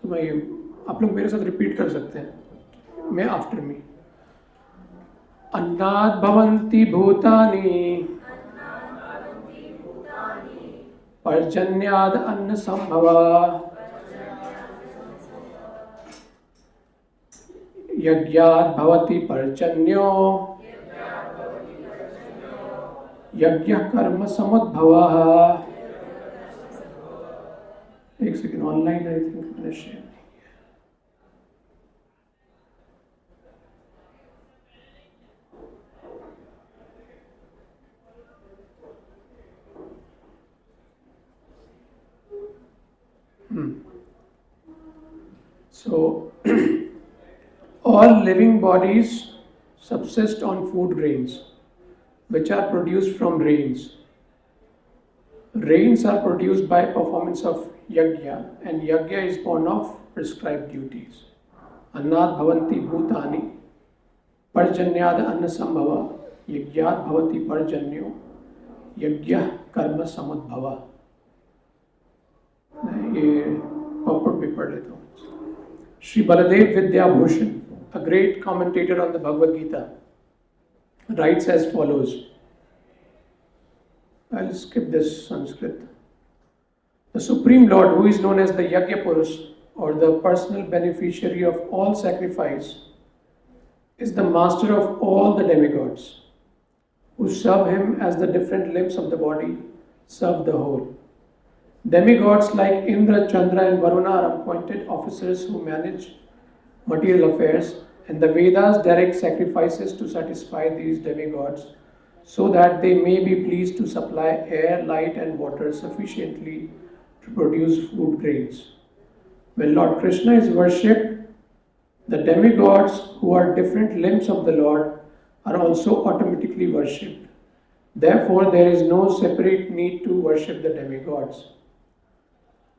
तो मैं आप लोग मेरे साथ रिपीट कर सकते हैं, मैं आफ्टर मी। अन्नात् भवन्ति भूतानि पर्जन्याद् अन्न संभवः यज्ञात् भवति पर्जन्यो यज्ञः कर्म समुद्भवः। एक सेकेंड, ऑनलाइन आई थिंक मैंने शेयर नहीं किया। So all living bodies subsist on food grains which are produced from rains. Rains are produced by performance of yajna, and yajna is born of prescribed duties. Annat bhavanti bhutani parjanyad anna sambhava yajnat bhavati parjanyo yajna karma samudbhava. ये popup भी पढ़ लेता हूँ। Sri Baladev Vidyabhushan, a great commentator on the Bhagavad Gita, writes as follows. I'll skip this Sanskrit. The Supreme Lord, who is known as the Yajna Purush, or the personal beneficiary of all sacrifice, is the master of all the demigods, who serve him as the different limbs of the body serve the whole. Demigods like Indra, Chandra and Varuna are appointed officers who manage material affairs, and the Vedas direct sacrifices to satisfy these demigods so that they may be pleased to supply air, light and water sufficiently to produce food grains. When Lord Krishna is worshipped, the demigods who are different limbs of the Lord are also automatically worshipped. Therefore, there is no separate need to worship the demigods.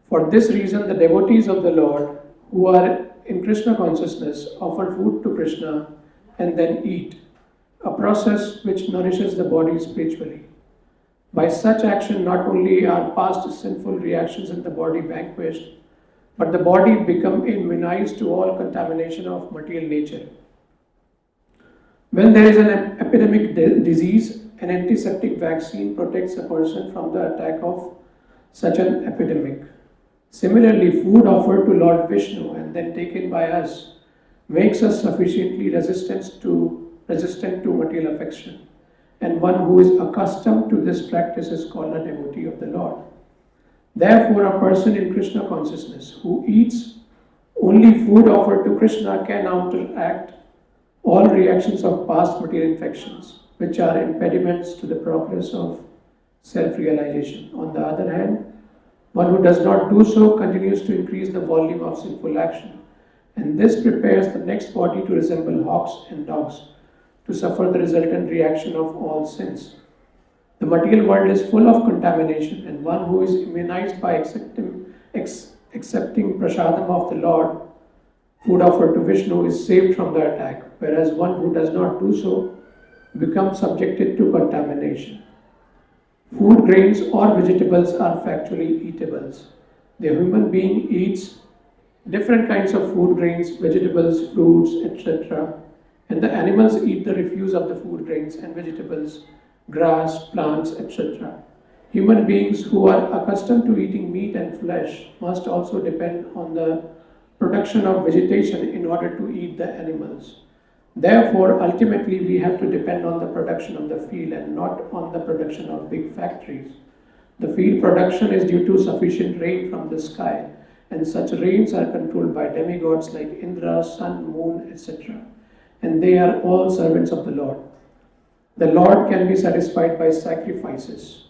For this reason, the devotees of the Lord who are in Krishna consciousness offer food to Krishna and then eat, a process which nourishes the body spiritually. By such action, not only are past sinful reactions in the body vanquished, but the body becomes immunized to all contamination of material nature. When there is an epidemic disease, an antiseptic vaccine protects a person from the attack of such an epidemic. Similarly, food offered to Lord Vishnu and then taken by us makes us sufficiently resistant to material affection, and one who is accustomed to this practice is called a devotee of the Lord. Therefore, a person in Krishna consciousness who eats only food offered to Krishna can counteract all reactions of past material infections, which are impediments to the progress of self-realization. On the other hand, one who does not do so continues to increase the volume of sinful action, and this prepares the next body to resemble hawks and dogs, to suffer the resultant reaction of all sins. The material world is full of contamination, and one who is immunized by accepting prasadam of the Lord, food offered to Vishnu, is saved from the attack, whereas one who does not do so becomes subjected to contamination. Food grains or vegetables are factually eatables. The human being eats different kinds of food grains, vegetables, fruits, etc. And the animals eat the refuse of the food grains and vegetables, grass, plants, etc. Human beings who are accustomed to eating meat and flesh must also depend on the production of vegetation in order to eat the animals. Therefore, ultimately, we have to depend on the production of the field and not on the production of big factories. The field production is due to sufficient rain from the sky, and such rains are controlled by demigods like Indra, sun, moon, etc. And they are all servants of the Lord. The Lord can be satisfied by sacrifices.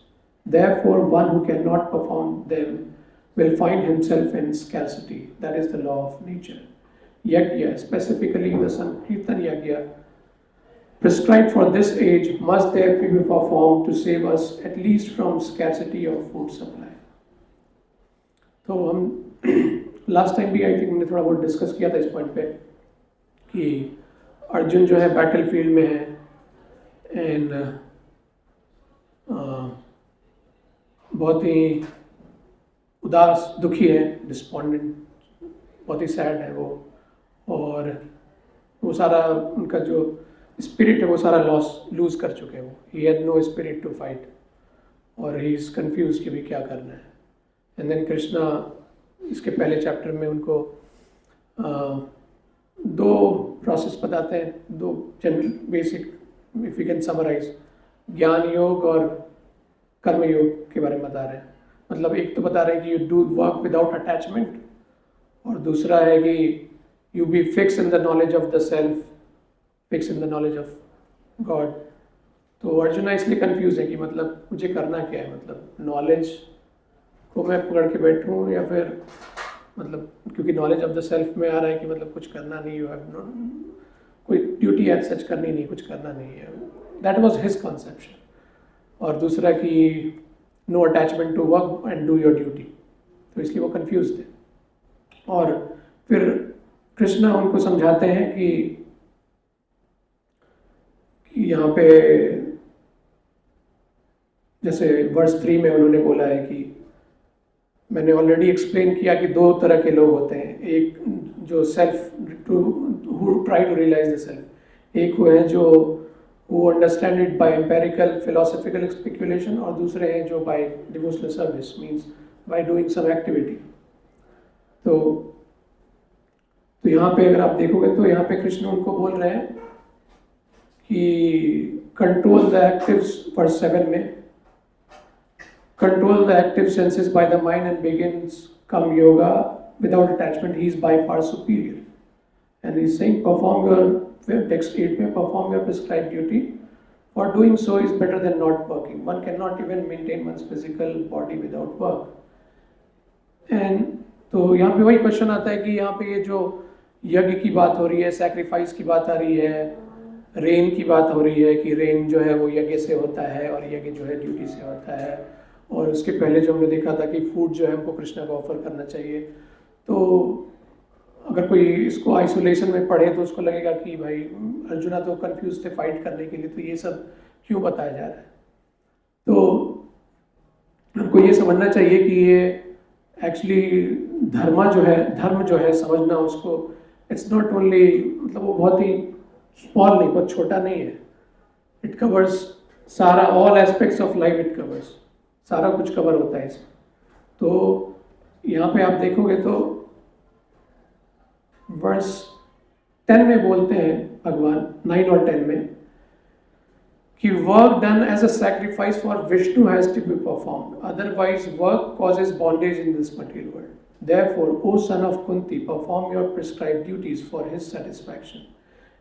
Therefore, one who cannot perform them will find himself in scarcity. That is the law of nature. Yajna, specifically the Sankirtan Yajna, prescribed for this age, must therefore be performed to save us at least from scarcity of food supply. तो हम last time भी I think हमने थोड़ा बहुत discuss किया था इस point पे कि अर्जुन जो है बैटल फील्ड में है एंड बहुत ही उदास, दुखी है, डिस्पॉन्डेंट बहुत ही सैड है वो, और वो सारा उनका जो स्पिरिट है वो सारा लूज कर चुके हैं वो, he had no spirit to fight, और ही इज़ कन्फ्यूज कि भी क्या करना है। एंड देन कृष्णा इसके पहले चैप्टर में उनको दो प्रोसेस बताते हैं, दो general basic, if you can summarise, ज्ञान योग और कर्म योग के बारे में बता रहे हैं। मतलब एक तो बता रहे हैं कि you do work without attachment, और दूसरा है कि you B fix in the knowledge of the self, fix in the knowledge of God. तो अर्जुना इसलिए कंफ्यूज है कि मतलब मुझे करना क्या है, मतलब नॉलेज को मैं पकड़ के बैठूं, या फिर मतलब क्योंकि नॉलेज ऑफ द सेल्फ में आ रहा है कि मतलब कुछ करना नहीं, यू हैव नो कोई ड्यूटी एज सच करनी नहीं, कुछ करना नहीं है, दैट वाज हिज कॉन्सेप्शन। और दूसरा कि no attachment to work and do your duty, तो इसलिए वो कंफ्यूज थे। और फिर कृष्णा उनको समझाते हैं कि यहाँ पे जैसे वर्स 3 में उन्होंने बोला है कि मैंने ऑलरेडी एक्सप्लेन किया कि दो तरह के लोग होते हैं, एक जो self to who try to realise the self, एक वो है जो who understand it by empirical philosophical speculation, और दूसरे हैं जो by devotional service, means by doing some activity। तो यहाँ पे अगर आप देखोगे तो यहाँ पे कृष्ण उनको बोल रहे हैं कि कंट्रोल द एक्टिव्स, वर्स 7 में, control the active senses by the mind and begins come yoga without attachment, he is by far superior। And he is saying perform your, text 8 में, perform your prescribed duty, for doing so is better than not working, one cannot even maintain one's physical body without work। and तो यहाँ पे वही question आता है कि यहाँ पे ये जो यज्ञ की बात हो रही है, सैक्रिफाइस की बात आ रही है, रेन की बात हो रही है कि रेन जो है वो यज्ञ से होता है और यज्ञ जो है ड्यूटी से होता है, और उसके पहले जो हमने देखा था कि फूड जो है हमको कृष्णा को ऑफर करना चाहिए। तो अगर कोई इसको आइसोलेशन में पढ़े तो उसको लगेगा कि भाई अर्जुना तो कंफ्यूज थे फाइट करने के लिए, तो ये सब क्यों बताया जा रहा है। तो हमको ये समझना चाहिए कि ये एक्चुअली धर्म जो है समझना उसको, इट्स नॉट ओनली, मतलब वो बहुत ही स्मॉल नहीं, बहुत छोटा नहीं है, इट कवर्स सारा, all aspects of life it covers, सारा कुछ कवर होता है इसमें। तो यहाँ पे आप देखोगे तो वर्स 10 में बोलते हैं भगवान, 9 और 10 में, कि work done as a sacrifice for Vishnu has to be performed, otherwise work causes bondage in this material world, therefore O son of Kunti perform your prescribed duties for his satisfaction,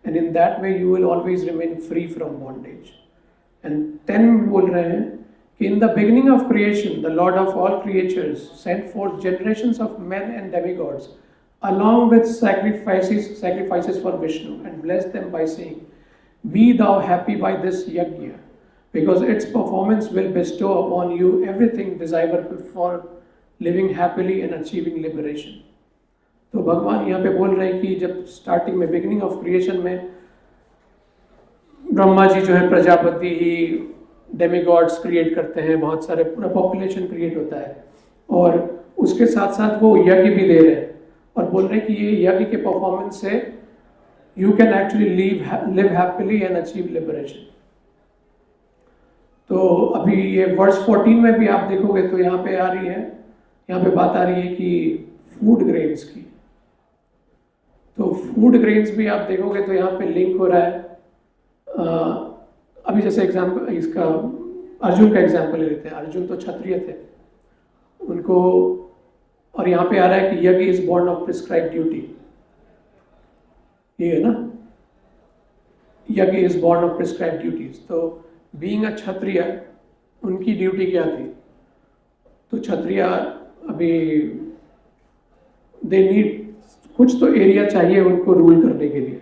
and in that way you will always remain free from bondage. And 10 बोल रहे हैं in the beginning of creation, the Lord of all creatures sent forth generations of men and demigods, along with sacrifices for Vishnu, and blessed them by saying, "Be thou happy by this yajna, because its performance will bestow upon you everything desirable for living happily and achieving liberation." तो भगवान यहाँ पे बोल रहे हैं कि जब starting में, बिगिनिंग ऑफ क्रिएशन में, ब्रह्मा जी जो है प्रजापति ही डेमीगॉड्स क्रिएट करते हैं, बहुत सारे, पूरा पॉपुलेशन क्रिएट होता है, और उसके साथ साथ वो यज्ञ भी दे रहे हैं, और बोल रहे हैं कि ये यज्ञ के परफॉर्मेंस से you can actually live happily and achieve liberation. तो अभी ये वर्स 14 में भी आप देखोगे तो यहाँ पे आ रही है, यहाँ पे बात आ रही है कि फूड ग्रेन्स की। तो फूड ग्रेन्स भी आप देखोगे तो यहाँ पे लिंक हो रहा है। अभी जैसे एग्जाम्पल, इसका अर्जुन का एग्जाम्पल ले लेते हैं। अर्जुन तो क्षत्रिय थे, उनको, और यहाँ पे आ रहा है कि यज्ञ is born of prescribe duty, ये है ना, यज्ञ is born of prescribe duties. तो बीइंग अ क्षत्रिय, उनकी ड्यूटी क्या थी? तो क्षत्रिय अभी दे नीड, कुछ तो एरिया चाहिए उनको रूल करने के लिए,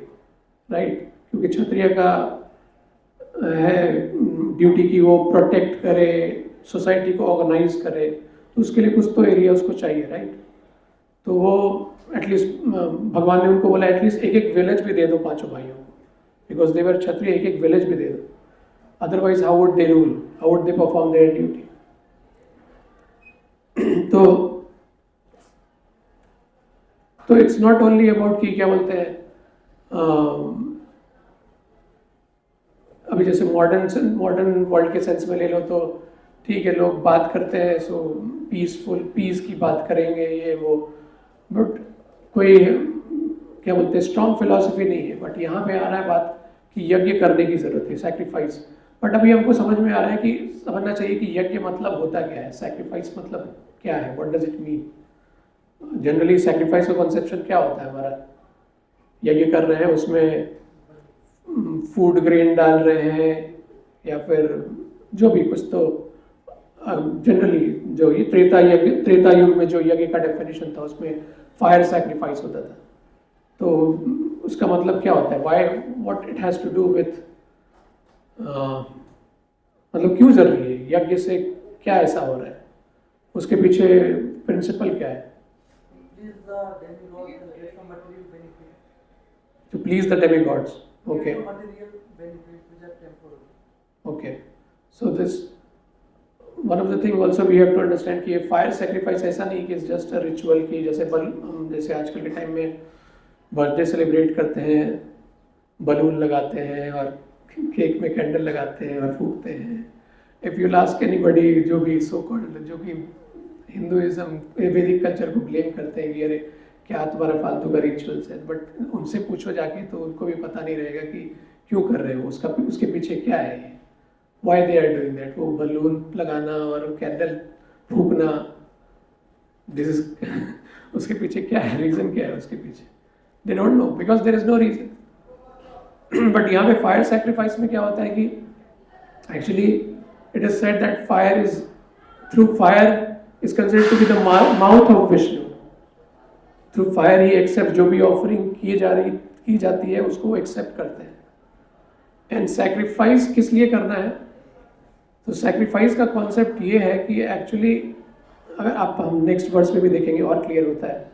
राइट? क्योंकि क्षत्रिय का है ड्यूटी की वो प्रोटेक्ट करे, सोसाइटी को ऑर्गेनाइज करे, तो उसके लिए कुछ तो एरिया उसको चाहिए, राइट? तो वो एटलीस्ट भगवान ने उनको बोला एटलीस्ट एक एक विलेज भी दे दो पांचों भाइयों को, बिकॉज दे वर क्षत्रिय, एक एक विलेज भी दे दो, otherwise how would they rule, how would they perform there duty. तो तो इट्स नॉट ओनली अबाउट कि क्या बोलते हैं, अभी जैसे मॉडर्न वर्ल्ड के सेंस में ले लो तो ठीक है, लोग बात करते हैं सो पीस की बात करेंगे ये वो, बट कोई क्या बोलते हैं स्ट्रॉन्ग फिलॉसफी नहीं है। बट यहाँ पे आ रहा है बात कि यज्ञ करने की ज़रूरत है, सैक्रिफाइस। बट अभी हमको समझ में आ रहा है कि समझना चाहिए कि यज्ञ मतलब होता क्या है, सैक्रिफाइस मतलब क्या है, what does it mean. Generally sacrifice का कॉन्सेप्शन क्या होता है हमारा, यज्ञ कर रहे हैं उसमें फूड ग्रेन डाल रहे हैं या फिर जो भी कुछ, तो जनरली जो ये त्रेता युग में जो यज्ञ का डेफिनेशन था उसमें फायर सैक्रिफाइस होता था। तो उसका मतलब क्या होता है, why what it has to do with, मतलब क्यों जरूरी है, यज्ञ से क्या ऐसा हो रहा है, उसके पीछे प्रिंसिपल क्या है। To please the demigods. Okay. Material benefits which are temporal. Okay. So this one of the thing also we have to understand कि ये fire sacrifice ऐसा नहीं कि it's just a ritual कि जैसे आजकल के टाइम में बर्थडे सेलिब्रेट करते हैं, बलून लगाते हैं और केक में कैंडल लगाते हैं और फूकते हैं। If you'll ask anybody जो भी so called जो कि हिंदुइज्म वैदिक कल्चर को ब्लेम करते हैं कि अरे क्या तुम्हारा फालतू का रिचुअल्स है, बट उनसे पूछो जाके तो उनको भी पता नहीं रहेगा कि क्यों कर रहे हो, उसके पीछे क्या है, ये why they are doing that. वो बलून लगाना और कैंडल फूकना, दिस इज उसके पीछे क्या है, रीज़न क्या है उसके पीछे, they don't know because there is no reason. But यहाँ पे फायर सेक्रीफाइस में क्या होता है कि actually it is said that fire is through fire is considered to be the mouth of Vishnu. Through fire he accept, जो भी offering की जाती है उसको एक्सेप्ट करते हैं। एंड सैक्रिफाइस किस लिए करना है, तो सैक्रिफाइस का कॉन्सेप्ट ये है कि एक्चुअली अगर आप हम नेक्स्ट वर्स में भी देखेंगे और क्लियर होता है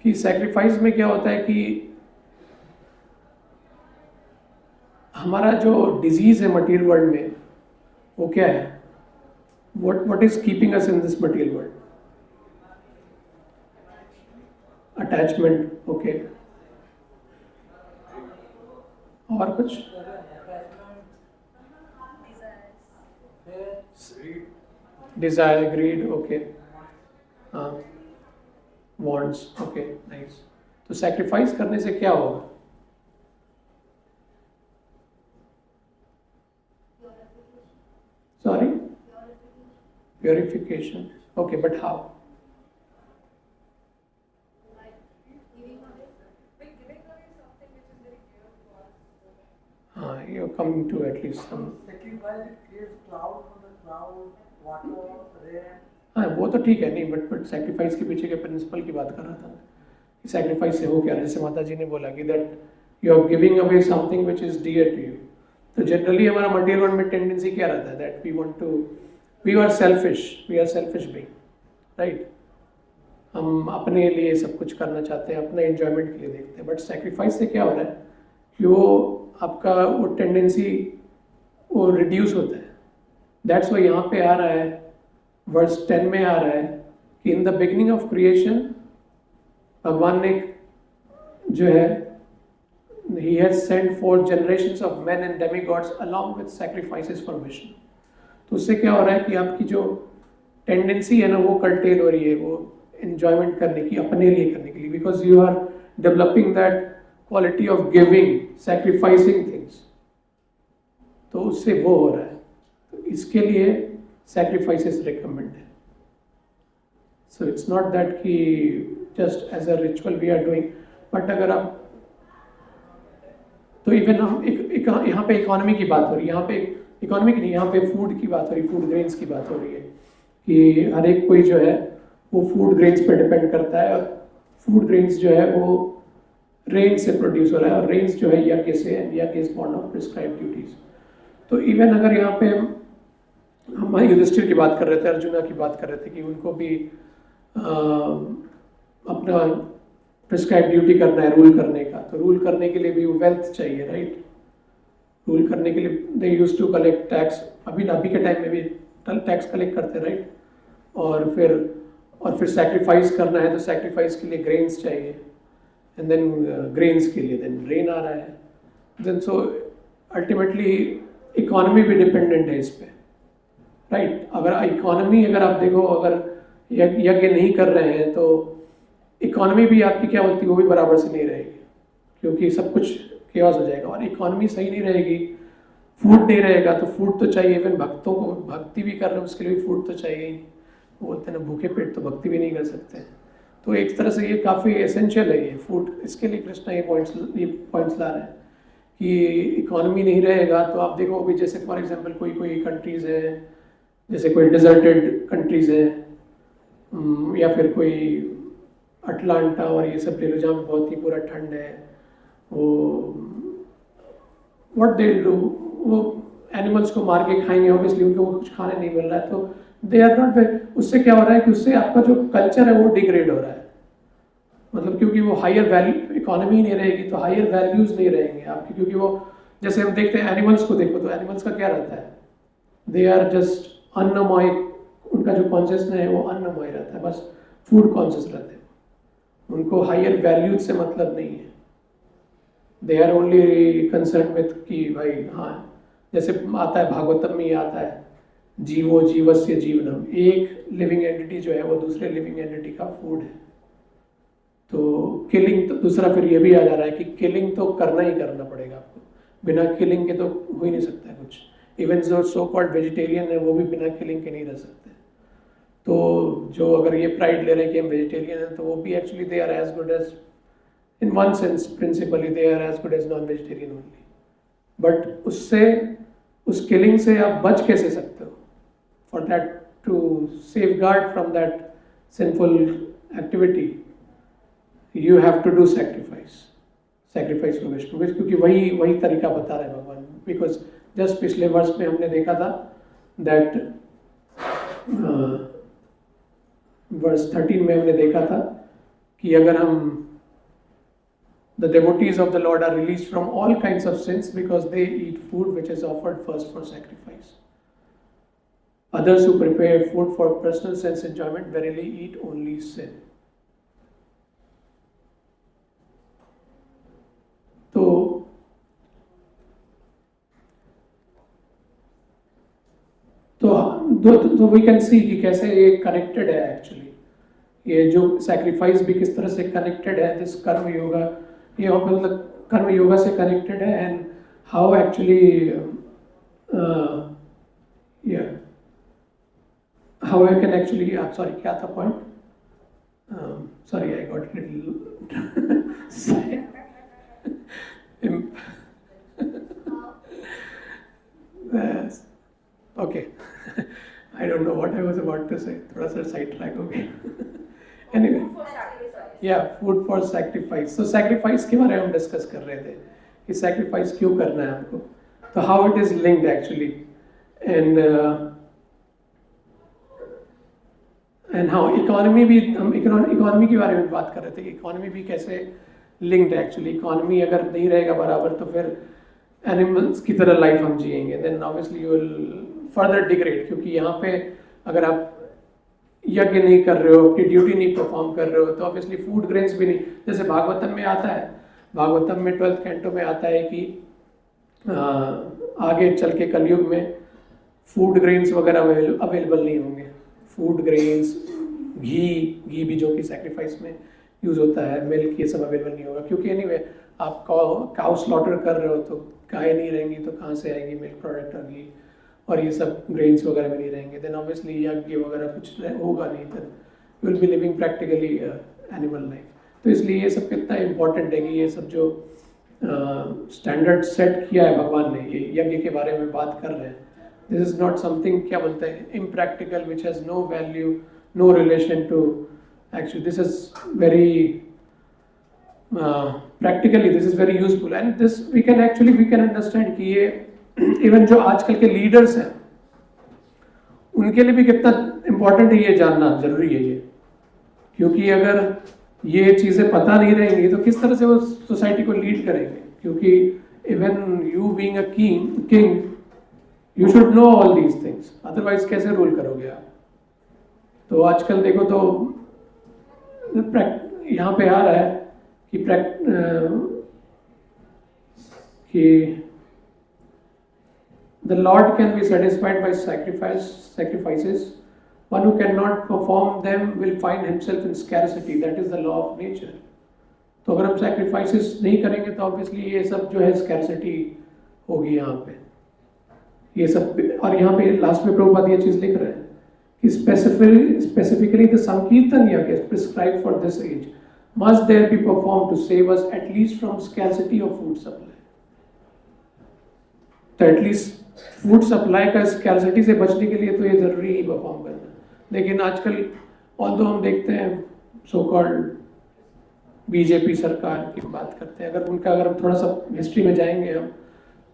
कि सैक्रिफाइस में क्या होता है कि हमारा जो डिजीज है मटीरियल वर्ल्ड में वो क्या है, what is keeping us in this material world, attachment. Okay, और कुछ डिजायर, ग्रीड, ओके, हाँ, वांट्स, ओके, नाइस। तो सैक्रिफाइस करने से क्या होगा, sorry, purification, okay, but how, you're coming to at least some sacrifice, it creates cloud from the cloud, water, rain. हाँ वो तो ठीक है, नहीं बट सैक्रिफाइस के पीछे के प्रिंसिपल की बात कर रहा था कि सैक्रिफाइस से हो क्या, जैसे माता जी ने बोला कि that you are giving away something which is dear to you. तो जनरली हमारा मटीरियल वर्ल्ड में टेंडेंसी क्या रहता है, that we are selfish being, right. हम अपने लिए सब कुछ करना चाहते हैं, अपने एंजॉयमेंट के लिए देखते हैं। बट सैक्रिफाइस से क्या हो रहा है कि वो आपका वो टेंडेंसी वो रिड्यूस होता है। दैट्स वाई यहाँ पे आ रहा है, वर्स 10 में आ रहा है कि in the beginning of creation भगवान ने जो है he has sent for generations of man and demigods along with sacrifices for Vishnu. तो उससे क्या हो रहा है कि आपकी जो टेंडेंसी है ना वो कर्टेल हो रही है, वो एंजॉयमेंट करने की, अपने लिए करने के लिए, because you are developing that quality of giving, sacrificing things. तो उससे वो हो रहा है, तो इसके लिए सैक्रिफाइसेस रिकमेंड है। सो इट्स नॉट दैट कि just as a ritual we are doing, but अगर आप तो इवन हम यहाँ पे इकोनॉमी की बात हो रही है, यहाँ पे इकोनॉमी की नहीं, यहाँ पे फूड की बात हो रही है, फूड ग्रेन्स की बात हो रही है कि हर एक कोई जो है वो फूड ग्रेन्स पे डिपेंड करता है, और फूड ग्रेन्स जो है वो रेन से प्रोड्यूस हो रहा है, और रेन्स जो है यज्ञ से, एंड यज्ञ is born of prescribed duties. तो इवन अगर यहाँ पे हम युधिष्ठिर की बात कर रहे थे, अर्जुना की बात कर रहे थे कि उनको भी अपना प्रिस्क्राइब ड्यूटी करना है रूल करने का, तो रूल करने के लिए भी वेल्थ चाहिए, राइट। रूल करने के लिए दे यूज टू कलेक्ट टैक्स, अभी के टाइम में भी टैक्स कलेक्ट करते, राइट। और फिर और फिर सैक्रिफाइस करना है तो सैक्रिफाइस के लिए ग्रेन्स चाहिए, एंड देन ग्रेन्स के लिए देन रेन आ रहा है, देन सो अल्टीमेटली इकोनॉमी भी डिपेंडेंट है इस पे, राइट। अगर इकोनॉमी अगर आप देखो, अगर यज्ञ नहीं कर रहे हैं तो इकोनॉमी भी आपकी क्या बोलती है, वो भी बराबर से नहीं रहेगी, क्योंकि सब कुछ केओस हो जाएगा। और इकोनॉमी सही नहीं रहेगी, फूड नहीं रहेगा, तो फूड तो चाहिए। इवन भक्तों को भक्ति भी कर रहे हैं उसके लिए भी फूड तो चाहिए ही। वो बोलते हैं ना, भूखे पेट तो भक्ति भी नहीं कर सकते। तो एक तरह से ये काफ़ी एसेंशियल है ये फूड। इसके लिए कृष्णा ये पॉइंट्स ला रहे हैं कि इकोनॉमी नहीं रहेगा तो आप देखो अभी जैसे फॉर एग्जांपल कोई कंट्रीज़ है, जैसे कोई डिजर्टेड कंट्रीज़ है, या फिर कोई अटलांटा और ये सब ले लो, जहाँ पे बहुत ही पूरा ठंड है, वो व्हाट दे डू, वो एनिमल्स को मार के खाएंगे, ऑब्वियसली उनको कुछ खाने नहीं मिल रहा है, तो दे आर नॉट। उससे क्या हो रहा है कि उससे आपका जो कल्चर है वो डिग्रेड हो रहा है, मतलब क्योंकि वो हायर वैल्यू इकोनॉमी नहीं रहेगी तो हायर वैल्यूज नहीं रहेंगे आपके, क्योंकि वो जैसे हम देखते हैं एनिमल्स को देखो तो एनिमल्स का क्या रहता है, दे आर जस्ट अन्नमय, उनका जो कॉन्शियसनेस है वो अन्नमय रहता है, बस फूड कॉन्शियस रहते हैं, उनको हायर वैल्यूज से मतलब नहीं है। They are only concern with कि भाई हाँ, जैसे आता है भागवतम में ही आता है, जीवो जीवस्य जीवनम, एक लिविंग एंटिटी जो है वो दूसरे लिविंग एंटिटी का फूड है। तो किलिंग, तो दूसरा फिर ये भी आ जा रहा है कि किलिंग तो करना ही करना पड़ेगा आपको, बिना किलिंग के तो हो ही नहीं सकता है कुछ। इवन जो सो कॉल्ड वेजिटेरियन है वो भी बिना किलिंग के नहीं रह सकते। तो जो अगर ये प्राइड ले रहे हैं कि हम वेजिटेरियन हैं, तो वो भी actually they are as good as, in one sense principally they are as good as non vegetarian only. But उससे, उस किलिंग से आप बच कैसे सकते हो? For that, to safeguard from that sinful activity you have to do sacrifice for Vishnu, क्योंकि वही तरीका बता रहे हैं भगवान। बिकॉज जस्ट पिछले वर्ष में हमने देखा था दैट वर्स 13 में हमने देखा था कि अगर हम the devotees of the Lord are released from all kinds of sins because they eat food which is offered first for sacrifice. Others who prepare food for personal sense enjoyment verily eat only sin. तो we can see कि कैसे ये connected है actually, ये जो sacrifice भी किस तरह से connected है this कर्म योगा, ये मतलब कर्म योगा से कनेक्टेड है, and how actually how I can actually, sorry क्या था point, sorry I got little okay, I don't know what I was about to say, थोड़ा सा साइड ट्रैक हो गया। एनीवे, या फूड फॉर सैक्रिफाइस। तो सैक्रिफाइस के बारे में हम डिस्कस कर रहे थे कि सैक्रिफाइस क्यों करना है हमको, तो how it is linked actually, and how economy भी, हम इकोनॉमी के बारे में बात कर रहे थे कि इकोनॉमी भी कैसे लिंक्ड है एक्चुअली। इकोनॉमी अगर नहीं रहेगा बराबर तो फिर एनिमल्स की तरह लाइफ हम जिएंगे, then obviously you will further degrade, क्योंकि यहाँ पे अगर आप यज्ञ नहीं कर रहे हो, अपनी ड्यूटी नहीं परफॉर्म कर रहे हो, तो ऑब्वियसली फूड ग्रेन्स भी नहीं, जैसे भागवतम में आता है, भागवतम में 12th कैंटो में आता है कि आगे चल के कलयुग में फूड ग्रेन्स वगैरह अवेलेबल नहीं होंगे। फूड ग्रेन्स, घी भी जो कि सैक्रिफाइस में यूज़ होता है, मिल्क, ये सब अवेलेबल नहीं होगा, क्योंकि एनीवे आप काउ स्लॉटर कर रहे हो तो गाय नहीं रहेंगी तो कहाँ से आएगी मिल्क प्रोडक्ट और घी, और ये सब ग्रेन्स वगैरह में नहीं रहेंगे, देन ऑब्वियसली यज्ञ वगैरह कुछ होगा नहीं, then you will be living practically animal life. तो इसलिए ये सब कितना इम्पोर्टेंट है कि ये सब जो स्टैंडर्ड सेट किया है भगवान ने, ये यज्ञ के बारे में बात कर रहे हैं, दिस इज नॉट समथिंग, क्या बोलते हैं, impractical, which has no value, no relation to actually, this is very practically this is very useful, and this we can understand कि ये इवन जो आजकल के लीडर्स हैं उनके लिए भी कितना इम्पोर्टेंट है ये जानना, जरूरी है ये, क्योंकि अगर ये चीज़ें पता नहीं रहेंगी तो किस तरह से वो सोसाइटी को लीड करेंगे, क्योंकि even you being a king you should know all these things, otherwise कैसे रूल करोगे आप। तो आजकल देखो तो यहाँ पे आ रहा है कि कि the Lord can be satisfied by sacrifices. One who cannot perform them will find himself in scarcity. That is the law of nature. तो अगर हम sacrifices नहीं करेंगे तो obviously ये सब जो है scarcity होगी यहाँ पे, ये सब। और यहाँ पे लास्ट में प्रभुपाद ये चीज लिख रहे हैं कि specifically the Sankirtan yajna is prescribed for this age must there be performed to save us at least from scarcity of food supply. तो एटलीस्ट फूड सप्लाई का स्कैर्सिटी से बचने के लिए तो ये ज़रूरी ही परफॉर्म करना। लेकिन आजकल ऑल्दो हम देखते हैं सो कॉल्ड बीजेपी सरकार की बात करते हैं, अगर हम थोड़ा सा हिस्ट्री में जाएंगे हम,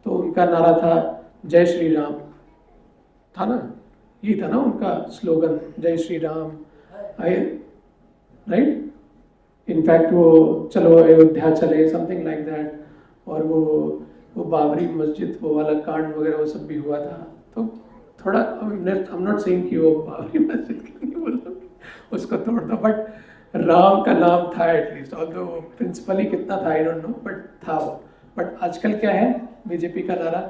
तो उनका नारा था जय श्री राम, था ना, ये था ना उनका स्लोगन, जय श्री राम। राइट, इनफैक्ट वो चलो अयोध्या चले, समथिंग लाइक दैट। और वो बाबरी मस्जिद वो वाला कांड वगैरह वो सब भी हुआ था। तो थोड़ा आई एम नॉट सेइंग कि वो बाबरी मस्जिद का नहीं बोलो, उसको तोड़ दो, बट राम का नाम था एटलीस्ट, ऑल्दो प्रिंसिपली कितना था आई डोंट नो, बट था वो। बट आजकल क्या है बीजेपी का नारा,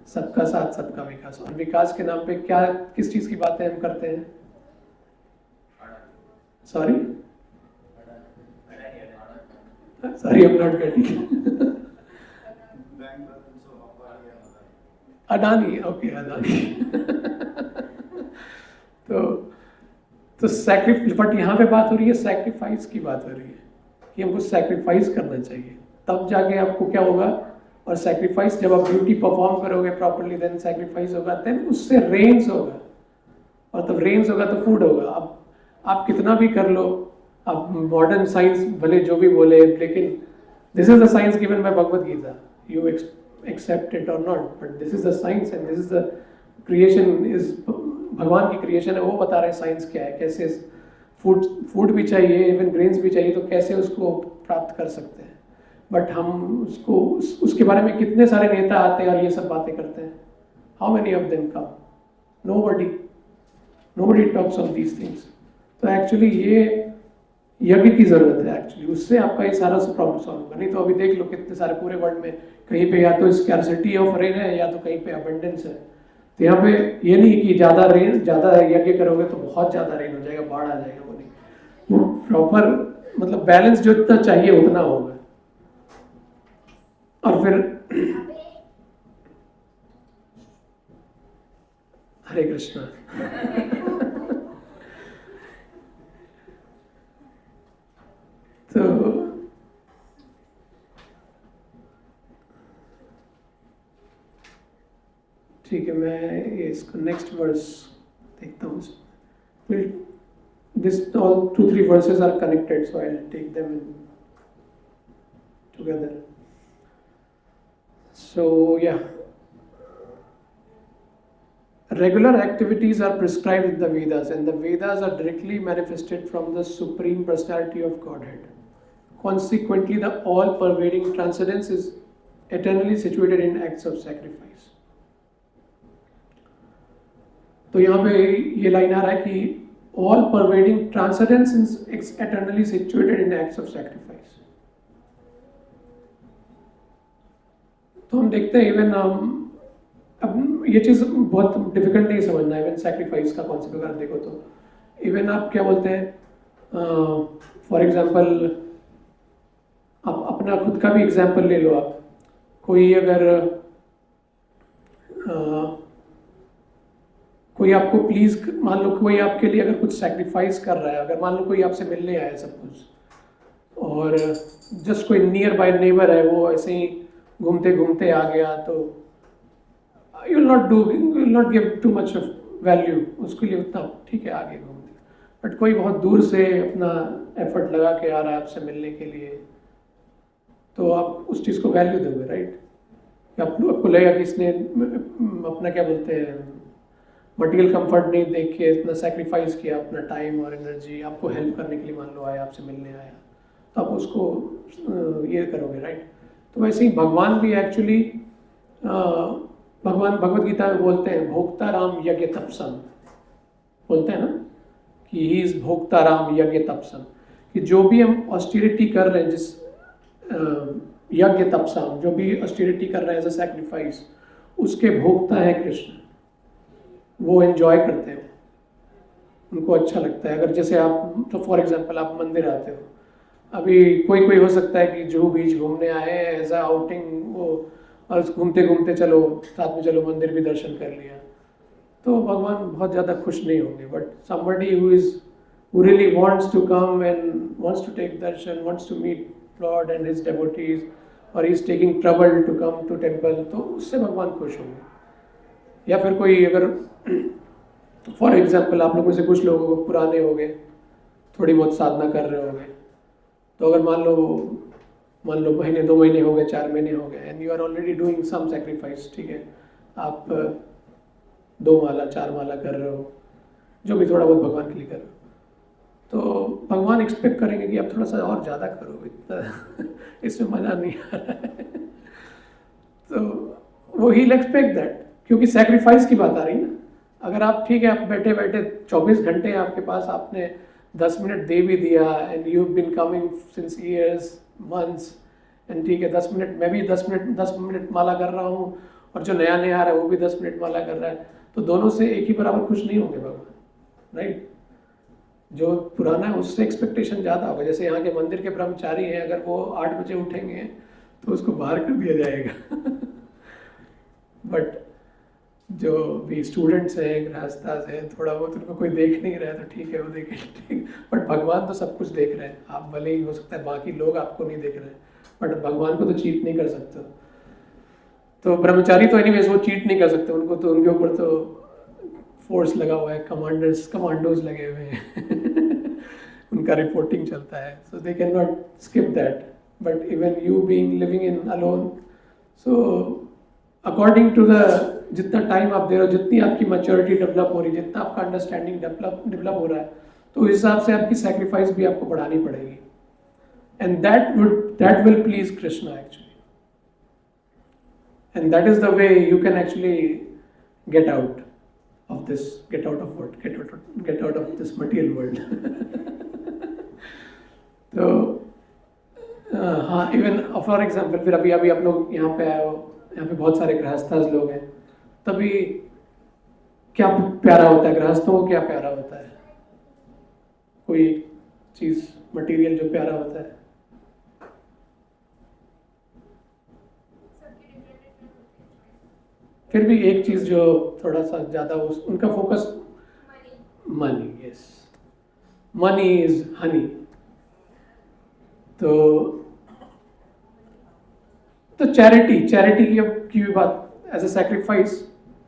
सबका साथ सबका विकास। और विकास के नाम पे क्या, किस चीज की बातें हम करते हैं? Sorry I am not getting. Adani, okay Adani. तो सैक्रिफाइस, बट यहाँ पे बात हो रही है सैक्रिफाइस की बात हो रही है कि हमको सैक्रिफाइस करना चाहिए, तब जाके आपको क्या होगा। और सैक्रिफाइस जब आप ड्यूटी परफॉर्म करोगे प्रॉपर्ली, देन सैक्रिफाइस होगा, देन उससे रेंज होगा, और तब रेंज होगा तो फूड होगा। अब आप कितना भी कर लो, आप मॉडर्न साइंस भले जो भी बोले, लेकिन this is the science given by Bhagavad Gita, you accept it और not, but this is the science and this is the creation, is भगवान की क्रिएशन है, वो बता रहे हैं साइंस क्या है, कैसे फूड भी चाहिए, इवन ग्रेन्स भी चाहिए, तो कैसे उसको प्राप्त कर सकते हैं। बट हम उसके बारे में कितने सारे नेता आते हैं और ये सब बातें करते हैं, how many of them come? Nobody talks on these things. तो एक्चुअली ये यज्ञ की जरूरत है एक्चुअली, उससे आपका ये सारा प्रॉब्लम सॉल्व होगा। नहीं तो अभी देख लो कितने सारे पूरे वर्ल्ड में कहीं पे या तो स्कैर्सिटी ऑफ रेन है या तो कहीं पे अबंडेंस है। तो यहाँ पे ये नहीं कि ज़्यादा यज्ञ करोगे तो बहुत ज़्यादा रेन हो जाएगा, बाढ़ आ जाएगा, वो नहीं, वो प्रॉपर मतलब बैलेंस जो इतना चाहिए उतना होगा। और फिर हरे कृष्णा। तो ठीक है, मैं इसको नेक्स्ट वर्स देखता हूँ। This all 2-3 verses are connected, so I'll take them together. So yeah, regular activities are prescribed in the Vedas, and the Vedas are directly manifested from the Supreme Personality of Godhead. Consequently, the all-pervading transcendence is eternally situated in acts of sacrifice. तो यहाँ पे ये line आ रहा है कि all pervading transcendence is eternally situated in acts of sacrifice. तो हम देखते हैं इवन अब ये चीज़ बहुत डिफिकल्ट नहीं समझना, इवन सैक्रिफाइस का कॉन्सेप्ट अगर देखो तो इवन आप क्या बोलते हैं, फॉर एग्जांपल आप अपना खुद का भी एग्जांपल ले लो। आप कोई अगर कोई आपको प्लीज, मान लो कोई आपके लिए अगर कुछ सैक्रिफाइस कर रहा है, अगर मान लो कोई आपसे मिलने आया सब कुछ, और जस्ट कोई नियर बाय नेबर है, वो ऐसे ही घूमते घूमते आ गया, तो you will not give too much of value उसके लिए, उतना ठीक है आगे घूम लिया। बट कोई बहुत दूर से अपना एफर्ट लगा के आ रहा है आपसे मिलने के लिए, तो आप उस चीज़ को वैल्यू दोगे, राइट? आपको लगेगा कि इसने अपना क्या बोलते हैं मटेरियल कंफर्ट नहीं देख के इतना सेक्रीफाइस किया, अपना टाइम और एनर्जी आपको हेल्प करने के लिए, मान लो आया, आपसे मिलने आया, तो आप उसको ये करोगे, राइट? तो वैसे ही भगवान भी एक्चुअली, भगवान भगवद गीता में बोलते हैं भोक्ता राम यज्ञ तपसम, बोलते हैं ना कि ही इज भोक्ताराम यज्ञ तपसम, कि जो भी हम ऑस्टेरिटी कर रहे हैं, जिस यज्ञ तपसम, जो भी ऑस्टेरिटी कर रहे हैं एज अ सैक्रिफाइस, उसके भोक्ता है कृष्ण। वो एंजॉय करते हैं, उनको अच्छा लगता है। अगर जैसे आप, तो फॉर एग्जांपल आप मंदिर आते हो, अभी कोई कोई हो सकता है कि जुहू बीच घूमने आए एज अ आउटिंग, वो और घूमते घूमते चलो साथ में चलो मंदिर भी दर्शन कर लिया, तो भगवान बहुत ज़्यादा खुश नहीं होंगे। But somebody who really wants to come and wants to take darshan, wants to meet Lord and his devotees, or he is taking trouble to come to temple, तो उससे भगवान खुश होंगे। या फिर कोई अगर फॉर एग्जाम्पल आप लोगों से कुछ लोग पुराने हो गए, थोड़ी बहुत साधना कर रहे होंगे, तो अगर मान लो महीने 2 महीने हो गए, 4 महीने हो गए, and you are already doing some sacrifice, ठीक है, आप 2 माला 4 माला कर रहे हो, जो भी थोड़ा बहुत भगवान के लिए कर रहे हो, तो भगवान एक्सपेक्ट करेंगे कि आप थोड़ा सा और ज़्यादा करो, इतना इसमें मज़ा नहीं आ रहा है। तो वो ही एक्सपेक्ट दैट, क्योंकि सेक्रीफाइस की बात आ रही है ना। अगर आप ठीक है, आप बैठे बैठे 24 घंटे आपके पास, आपने 10 मिनट दे भी दिया, and you been coming since years months, and ठीक है 10 मिनट, मैं भी 10 मिनट माला कर रहा हूँ, और जो नया नया आ रहा है वो भी 10 मिनट माला कर रहा है, तो दोनों से एक ही बराबर खुश नहीं होंगे भगवान, राइट। जो पुराना है उससे एक्सपेक्टेशन ज़्यादा होगा। जैसे यहाँ के मंदिर के ब्रह्मचारी हैं, अगर वो 8 बजे उठेंगे तो उसको बाहर कर दिया जाएगा। बट जो भी स्टूडेंट्स हैं, गृहस्थास हैं, थोड़ा बहुत उनको कोई देख नहीं रहा है तो ठीक है, वो देखे, ठीक। बट भगवान तो सब कुछ देख रहे हैं। आप भले ही हो सकता है बाकी लोग आपको नहीं देख रहे हैं, बट भगवान को तो चीट नहीं कर सकते। तो ब्रह्मचारी तो एनीवेज वो चीट नहीं कर सकते, उनको तो उनके ऊपर तो फोर्स लगा हुआ है, कमांडोज लगे हुए हैं। उनका रिपोर्टिंग चलता है, so they can not skip that. But even you being living in alone, so according to the, जितना टाइम आप दे रहे हो, जितनी आपकी मैच्योरिटी डेवलप हो रही है, जितना आपका अंडरस्टैंडिंग डेवलप हो रहा है, तो उस हिसाब से आपकी सेक्रीफाइस भी आपको बढ़ानी पड़ेगी, and that will please Krishna actually, and that is the way you can actually get out of this material world। तो हाँ, इवन फॉर एग्जाम्पल, फिर अभी आप लोग यहाँ पे आए हो, यहाँ पे बहुत सारे गृहस्थास लोग हैं, तभी क्या प्यारा होता है गृहस्थों को, क्या प्यारा होता है, कोई चीज़ मटेरियल जो प्यारा होता है। फिर भी एक चीज़ जो थोड़ा सा ज़्यादा उनका focus, money, yes, money is honey. तो चैरिटी की भी बात, as a sacrifice,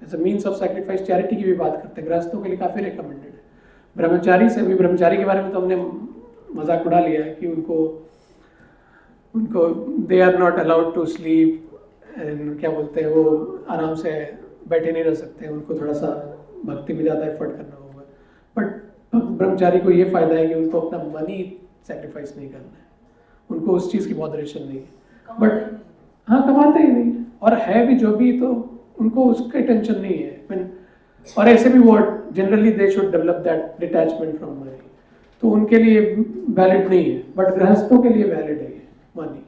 as a means of sacrifice, charity की भी बात करते हैं, गृहस्थों के लिए काफ़ी रिकमेंडेड है। ब्रह्मचारी से भी, ब्रह्मचारी के बारे में तो हमने मजाक उड़ा लिया है कि उनको they are not allowed to sleep, क्या बोलते हैं, वो आराम से बैठे नहीं रह सकते, उनको थोड़ा सा भक्ति में ज़्यादा एफर्ट करना होगा। बट ब्रह्मचारी को ये फ़ायदा है कि उनको अपना मनी सेक्रीफाइस नहीं करना है, उनको उस चीज़ की मॉडरेशन नहीं है। बट हाँ, कमाते ही नहीं है, और है भी जो भी, तो उनको उसकी टेंशन नहीं है। और ऐसे भी वो generally they should develop that detachment from money, तो उनके लिए वैलिड नहीं है, बट गृहस्थों के लिए वैलिड है मनी।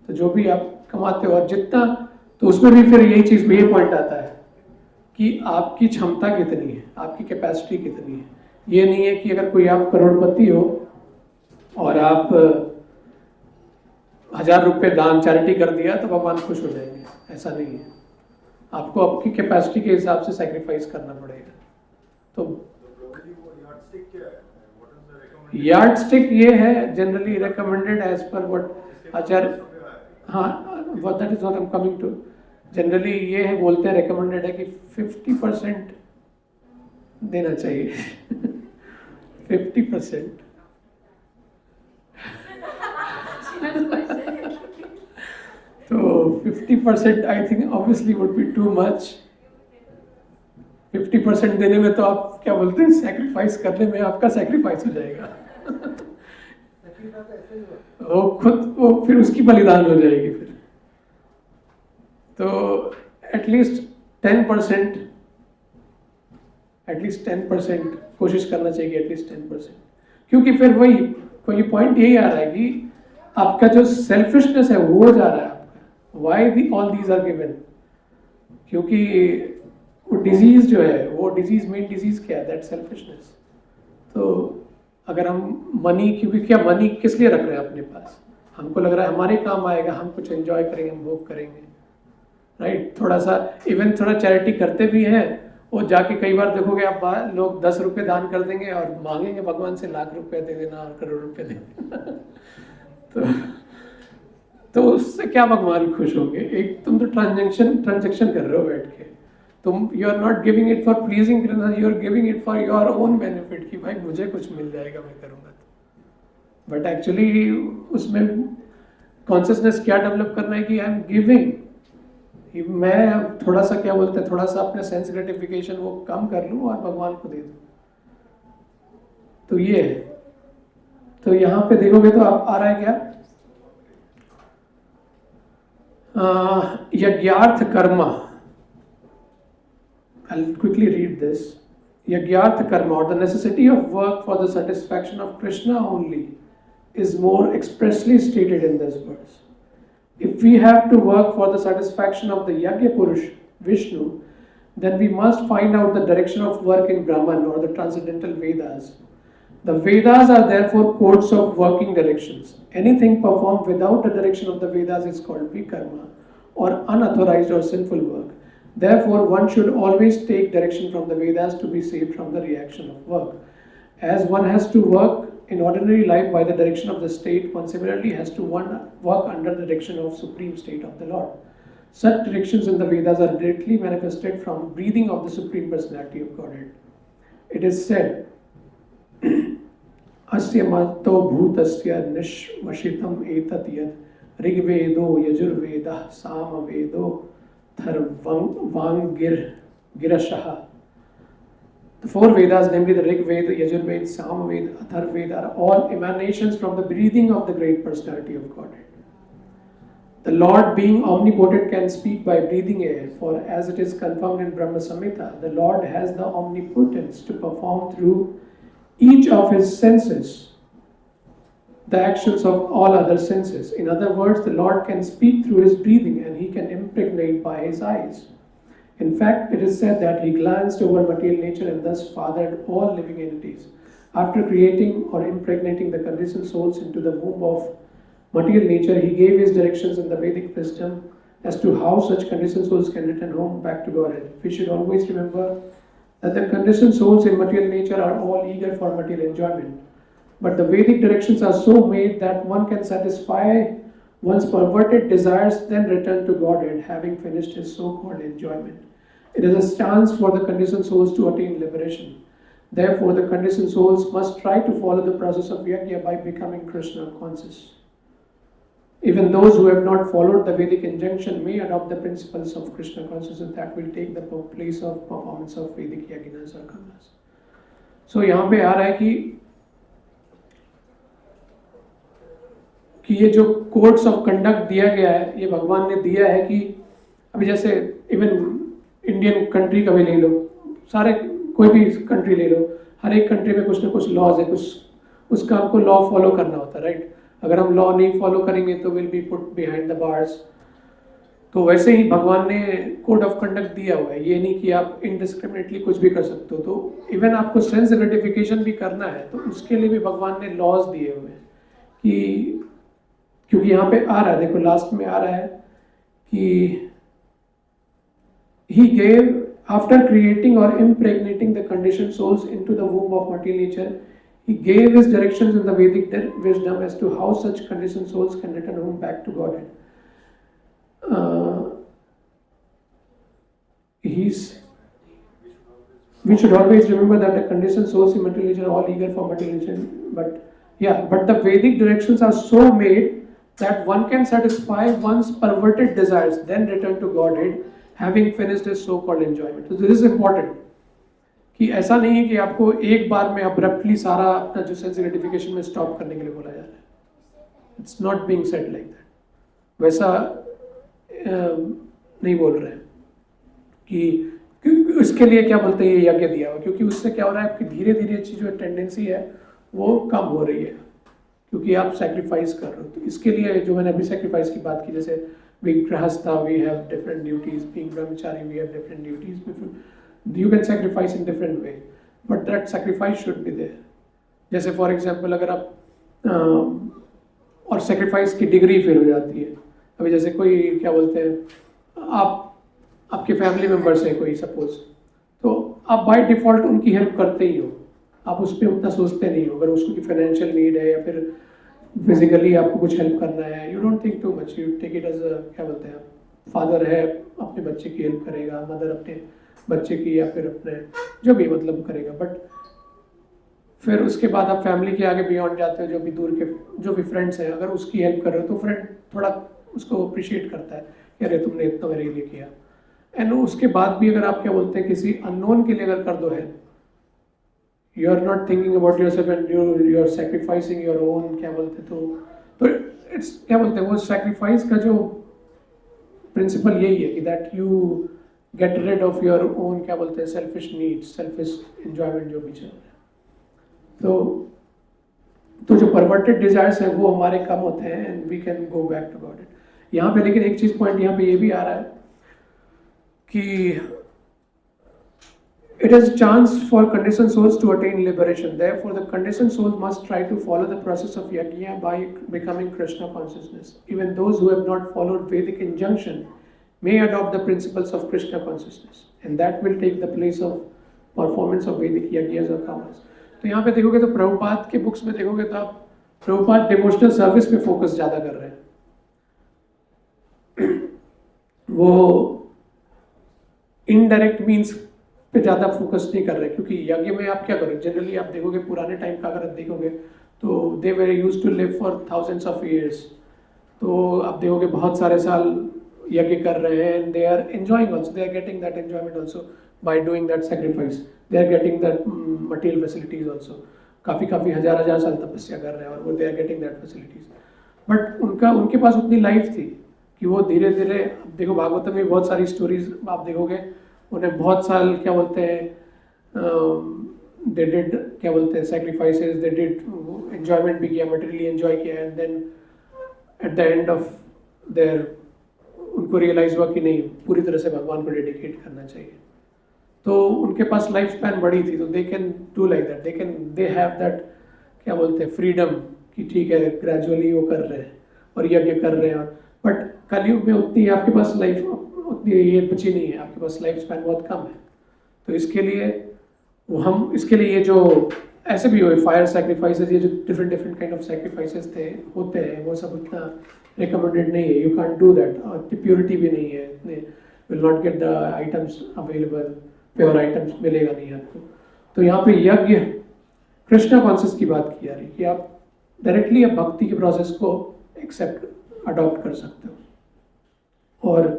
तो जो भी आप कमाते हो और जितना, तो उसमें भी फिर यही चीज़ में ये पॉइंट आता है कि आपकी क्षमता कितनी है, आपकी कैपेसिटी कितनी है। ये नहीं है कि अगर कोई आप करोड़पति हो और आप 1000 रुपये दान चैरिटी कर दिया तो भगवान खुश हो जाएंगे, ऐसा नहीं है। आपको आपकी कैपेसिटी के हिसाब से सैक्रिफाइस करना पड़ेगा। तो यार्ड स्टिक ये है generally recommended as per what Acharya, हाँ, that is what I am coming to. Generally ये है, बोलते हैं रिकमेंडेड है कि 50% देना चाहिए। 50%। तो 50% I think obviously would be too much. 50% देने में तो आप क्या बोलते हैं, सैक्रिफाइस करने में आपका सैक्रिफाइस हो जाएगा। वो फिर उसकी बलिदान हो जाएगी फिर। तो एटलीस्ट 10% एटलीस्ट 10% कोशिश करना चाहिए, एटलीस्ट 10%, क्योंकि फिर वही पॉइंट यही आ रहा है कि आपका जो सेल्फिशनेस है वो जा रहा है आपका, why all these are given, क्योंकि वो डिजीज जो है, वो डिजीज, मेन डिजीज क्या है, दैट सेल्फिशनेस। तो अगर हम मनी, क्योंकि क्या मनी किस लिए रख रहे हैं अपने पास, हमको लग रहा है हमारे काम आएगा, हम कुछ एंजॉय करेंगे, हम भोग करेंगे, राइट। थोड़ा सा इवन थोड़ा चैरिटी करते भी हैं, और जाके कई बार देखोगे आप लोग 10 रुपए दान कर देंगे और मांगेंगे भगवान से लाख रुपए दे देना और करोड़ रुपए दे देना तो उससे क्या भगवान खुश होंगे? एक तुम तो ट्रांजेक्शन कर रहे हो बैठ के, तुम you are not giving it for pleasing Krishna, you are giving it for your own benefit, कि भाई मुझे कुछ मिल जाएगा मैं करूँगा तो। बट एक्चुअली उसमें कॉन्शियसनेस क्या डेवलप करना है कि आई एम गिविंग, मैं थोड़ा सा क्या बोलते हैं, थोड़ा सा अपने सेंस ग्रेटिफिकेशन वो कम कर लूँ और भगवान को दे दूँ। तो ये है। तो यहाँ पे देखोगे तो आप आ रहा है क्या, यज्ञार्थ कर्म। I'll quickly read this. Yagyartha karma, or the necessity of work for the satisfaction of Krishna only, is more expressly stated in this verse. If we have to work for the satisfaction of the Yagya Purush, Vishnu, then we must find out the direction of work in Brahman or the transcendental Vedas. The Vedas are therefore codes of working directions. Anything performed without the direction of the Vedas is called vikarma, or unauthorized or sinful work. Therefore, one should always take direction from the Vedas to be saved from the reaction of work. As one has to work in ordinary life by the direction of the state, one similarly has to work under the direction of supreme state of the Lord. Such directions in the Vedas are directly manifested from breathing of the Supreme Personality of Godhead. It is said, Asya mato bhutasya nishvashitam etat yad Rigvedo yajurvedah samavedo tharvangir girashaha. The four Vedas, namely the Rig Veda, Yajurveda, Samaveda, Atharveda, are all emanations from the breathing of the great personality of Godhead. The Lord, being omnipotent, can speak by breathing air, for as it is confirmed in Brahma Samhita, the Lord has the omnipotence to perform through each of his senses the actions of all other senses. In other words, the Lord can speak through his breathing and he can impregnate by his eyes. In fact, it is said that he glanced over material nature and thus fathered all living entities. After creating or impregnating the conditioned souls into the womb of material nature, he gave his directions in the Vedic wisdom as to how such conditioned souls can return home back to Godhead. We should always remember that the conditioned souls in material nature are all eager for material enjoyment. But the Vedic directions are so made that one can satisfy one's perverted desires, then return to Godhead, having finished his so-called enjoyment. It is a chance for the conditioned souls to attain liberation. Therefore, the conditioned souls must try to follow the process of yajna by becoming Krishna conscious. Even those who have not followed the Vedic injunction may adopt the principles of Krishna consciousness that will take the place of performance of Vedic yajnas or karmas. So यहाँ पे आ रहा है कि ये जो codes of conduct दिया गया है, ये भगवान ने दिया है कि अभी जैसे इवन इंडियन कंट्री का भी ले लो, सारे कोई भी कंट्री ले लो, हर एक कंट्री में कुछ ना कुछ लॉज है, कुछ उसका आपको लॉ फॉलो करना होता है, राइट। अगर हम लॉ नहीं फॉलो करेंगे तो will be put behind the bars. तो वैसे ही भगवान ने कोड ऑफ कंडक्ट दिया हुआ है, ये नहीं कि आप इनडिस्क्रिमिनेटली कुछ भी कर सकते हो। तो इवन आपको सेंस ग्रेटिफिकेशन भी करना है तो उसके लिए भी भगवान ने लॉज दिए हुए हैं कि, क्योंकि यहाँ पे आ रहा है, देखो लास्ट में आ रहा है कि he gave, after creating or impregnating the conditioned souls into the womb of material nature, he gave his directions in the Vedic wisdom as to how such conditioned souls can return home back to Godhead. We should always remember that the conditioned souls in material nature are all eager for material nature, but the Vedic directions are so made that one can satisfy one's perverted desires, then return to Godhead, having finished his so-called enjoyment. So this is important कि ऐसा नहीं है कि आपको एक बार में abruptly सारा अपना जो सेंस ग्रेटिफिकेशन में स्टॉप करने के लिए बोला जा रहा है। It's not being said like that, वैसा नहीं बोल रहे हैं कि इसके लिए क्या बोलते हैं ये यज्ञ दिया हुआ, क्योंकि उससे क्या हो रहा है आपकी धीरे धीरे अच्छी जो टेंडेंसी है वो कम हो रही है, क्योंकि आप सेक्रीफाइस कर रहे हो। तो इसके लिए जो मैंने अभी सेक्रीफाइस की बात की, जैसे बीइंग गृहस्था we have different duties, being ब्रह्मचारी we have different duties, you can sacrifice in different way, but that sacrifice should be there. जैसे फॉर एग्जाम्पल अगर आप और सेक्रीफाइस की डिग्री फिर हो जाती है। अभी जैसे कोई क्या बोलते हैं आपके फैमिली मेम्बर्स है कोई सपोज, तो आप बाय डिफ़ॉल्ट उनकी हेल्प करते ही हो, आप उस पर उतना सोचते नहीं हो। अगर उसकी फाइनेंशियल नीड है या फिर फिजिकली आपको कुछ हेल्प करना है, you don't think too much, you take it as क्या बोलते हैं, फादर है अपने बच्चे की हेल्प करेगा, मदर अपने बच्चे की, या फिर अपने जो भी मतलब करेगा। बट फिर उसके बाद आप फैमिली के आगे बियॉन्ड जाते हो, जो भी दूर के जो भी फ्रेंड्स हैं, अगर उसकी हेल्प कर रहे हो तो फ्रेंड थोड़ा उसको अप्रिशिएट करता है कि अरे तुमने इतना मेरे लिए किया। एंड उसके बाद भी अगर आप क्या बोलते हैं किसी अननोन के लिए अगर कर दो help, you are not thinking about yourself and you are sacrificing your own क्या बोलते, तो इट्स क्या बोलते हैं वो सेक्रीफाइस का जो प्रिंसिपल यही है कि that you get rid of your own क्या बोलते हैं सेल्फिश नीड्स, सेल्फिश एंजॉयमेंट जो भी चल रहा है। तो जो परवर्टेड डिजायर्स है वो हमारे कम होते हैं and we can go back to Godhead. यहाँ पे लेकिन एक चीज पॉइंट यहाँ पे ये भी आ रहा है कि it is chance for conditioned souls to attain liberation. Therefore, the conditioned soul must try to follow the process of yajna by becoming Krishna consciousness. Even those who have not followed Vedic injunction may adopt the principles of Krishna consciousness, and that will take the place of performance of Vedic yajnas or kamas. तो यहाँ पे देखोगे तो प्रभुपाद के books में देखोगे तो आप प्रभुपाद डिवोशनल सर्विस पे फोकस ज़्यादा कर रहे हैं। वो इनडायरेक्ट मीन्स पे ज़्यादा फोकस नहीं कर रहे, क्योंकि यज्ञ में आप क्या करोगे, जनरली आप देखोगे पुराने टाइम का अगर देखोगे तो they were use to live for thousands of years. तो आप देखोगे बहुत सारे साल यज्ञ कर रहे हैं and they are enjoying also, they are getting that enjoyment also by doing that sacrifice, they are getting that material facilities also. काफ़ी हजार साल तपस्या कर रहे हैं और वो they are getting that facilities. But उनके पास उतनी लाइफ थी कि वो धीरे धीरे, देखो भागवतम में बहुत सारी स्टोरीज आप देखोगे, उन्हें बहुत साल क्या बोलते हैं दे डिड क्या बोलते हैं सेक्रीफाइसेस, दे डिड एंजॉयमेंट भी किया, मटेरियली एंजॉय किया, and then at the end of their उनको रियलाइज हुआ कि नहीं पूरी तरह से भगवान को डेडिकेट करना चाहिए। तो उनके पास लाइफ स्पैन बड़ी थी, तो they can do like that, they have that क्या बोलते हैं फ्रीडम कि ठीक है ग्रेजुअली वो कर रहे हैं और यज्ञ कर रहे हैं। बट कलयुग में उतनी आपके पास लाइफ उतनी ये बची नहीं है, आपके पास लाइफ स्पैन बहुत कम है। तो इसके लिए ये जो ऐसे भी हुए फायर सेक्रीफाइसेस, ये जो डिफरेंट काइंड ऑफ सेक्रीफाइसेस होते हैं वो सब उतना रिकमेंडेड नहीं है, यू कैन डू दैट। और प्योरिटी भी नहीं है, इतने will not get the items available, pure items मिलेगा नहीं आपको। तो यहाँ पे यज्ञ कृष्णा कॉन्शियस की बात की जा रही है कि आप डायरेक्टली आप भक्ति के प्रोसेस को एक्सेप्ट अडॉप्ट कर सकते हो और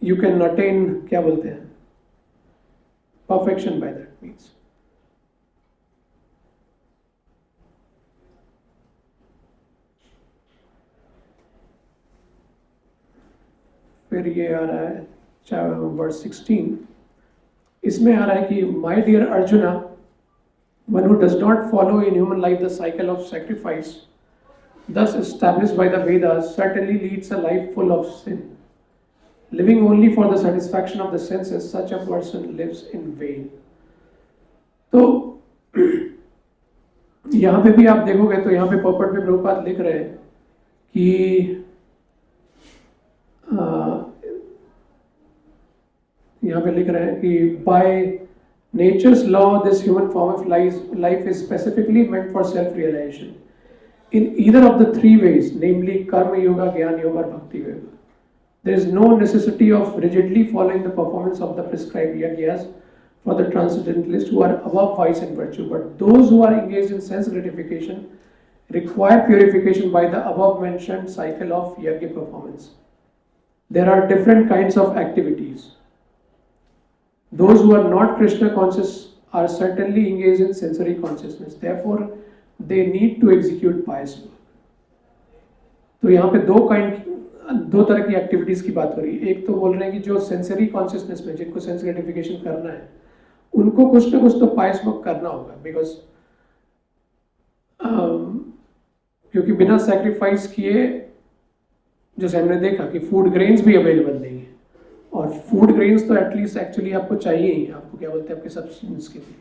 यू कैन अटेन क्या बोलते हैं परफेक्शन बाय दैट मीन्स। फिर ये आ रहा है वर्स 16, इसमें आ रहा है कि my dear Arjuna, one who does not follow in human life the cycle of sacrifice thus established by the Vedas certainly leads a life full of sin. Living only for the satisfaction of the senses, such a person lives in vain. तो यहाँ पे भी आप देखोगे तो यहाँ पे पर्पट में प्रभुपाद लिख रहे हैं कि यहाँ पे लिख रहे हैं कि by nature's law this human form of life is specifically meant for self-realization in either of the three ways, namely karma yoga, jnana yoga or bhakti yoga. There is no necessity of rigidly following the performance of the prescribed yajnas for the transcendentalists who are above vice and virtue, but those who are engaged in sense gratification require purification by the above mentioned cycle of yajna performance. There are different kinds of activities. Those who are not Krishna conscious are certainly engaged in sensory consciousness. Therefore, they need to execute pious work. तो यहाँ पे दो kind दो तरह की activities की बात हो रही है। एक तो बोल रहे हैं कि जो सेंसरी कॉन्शियसनेस में जिनको सेंस ग्रेटिफिकेशन करना है उनको कुछ ना कुछ तो पायस वर्क करना होगा, बिकॉज क्योंकि बिना सेक्रीफाइस किए जैसे हमने देखा कि फूड ग्रेन्स भी अवेलेबल नहीं है, और फूड ग्रेन्स तो एटलीस्ट एक्चुअली आपको चाहिए ही, आपको क्या बोलते हैं आपके सब्सटेंस के लिए।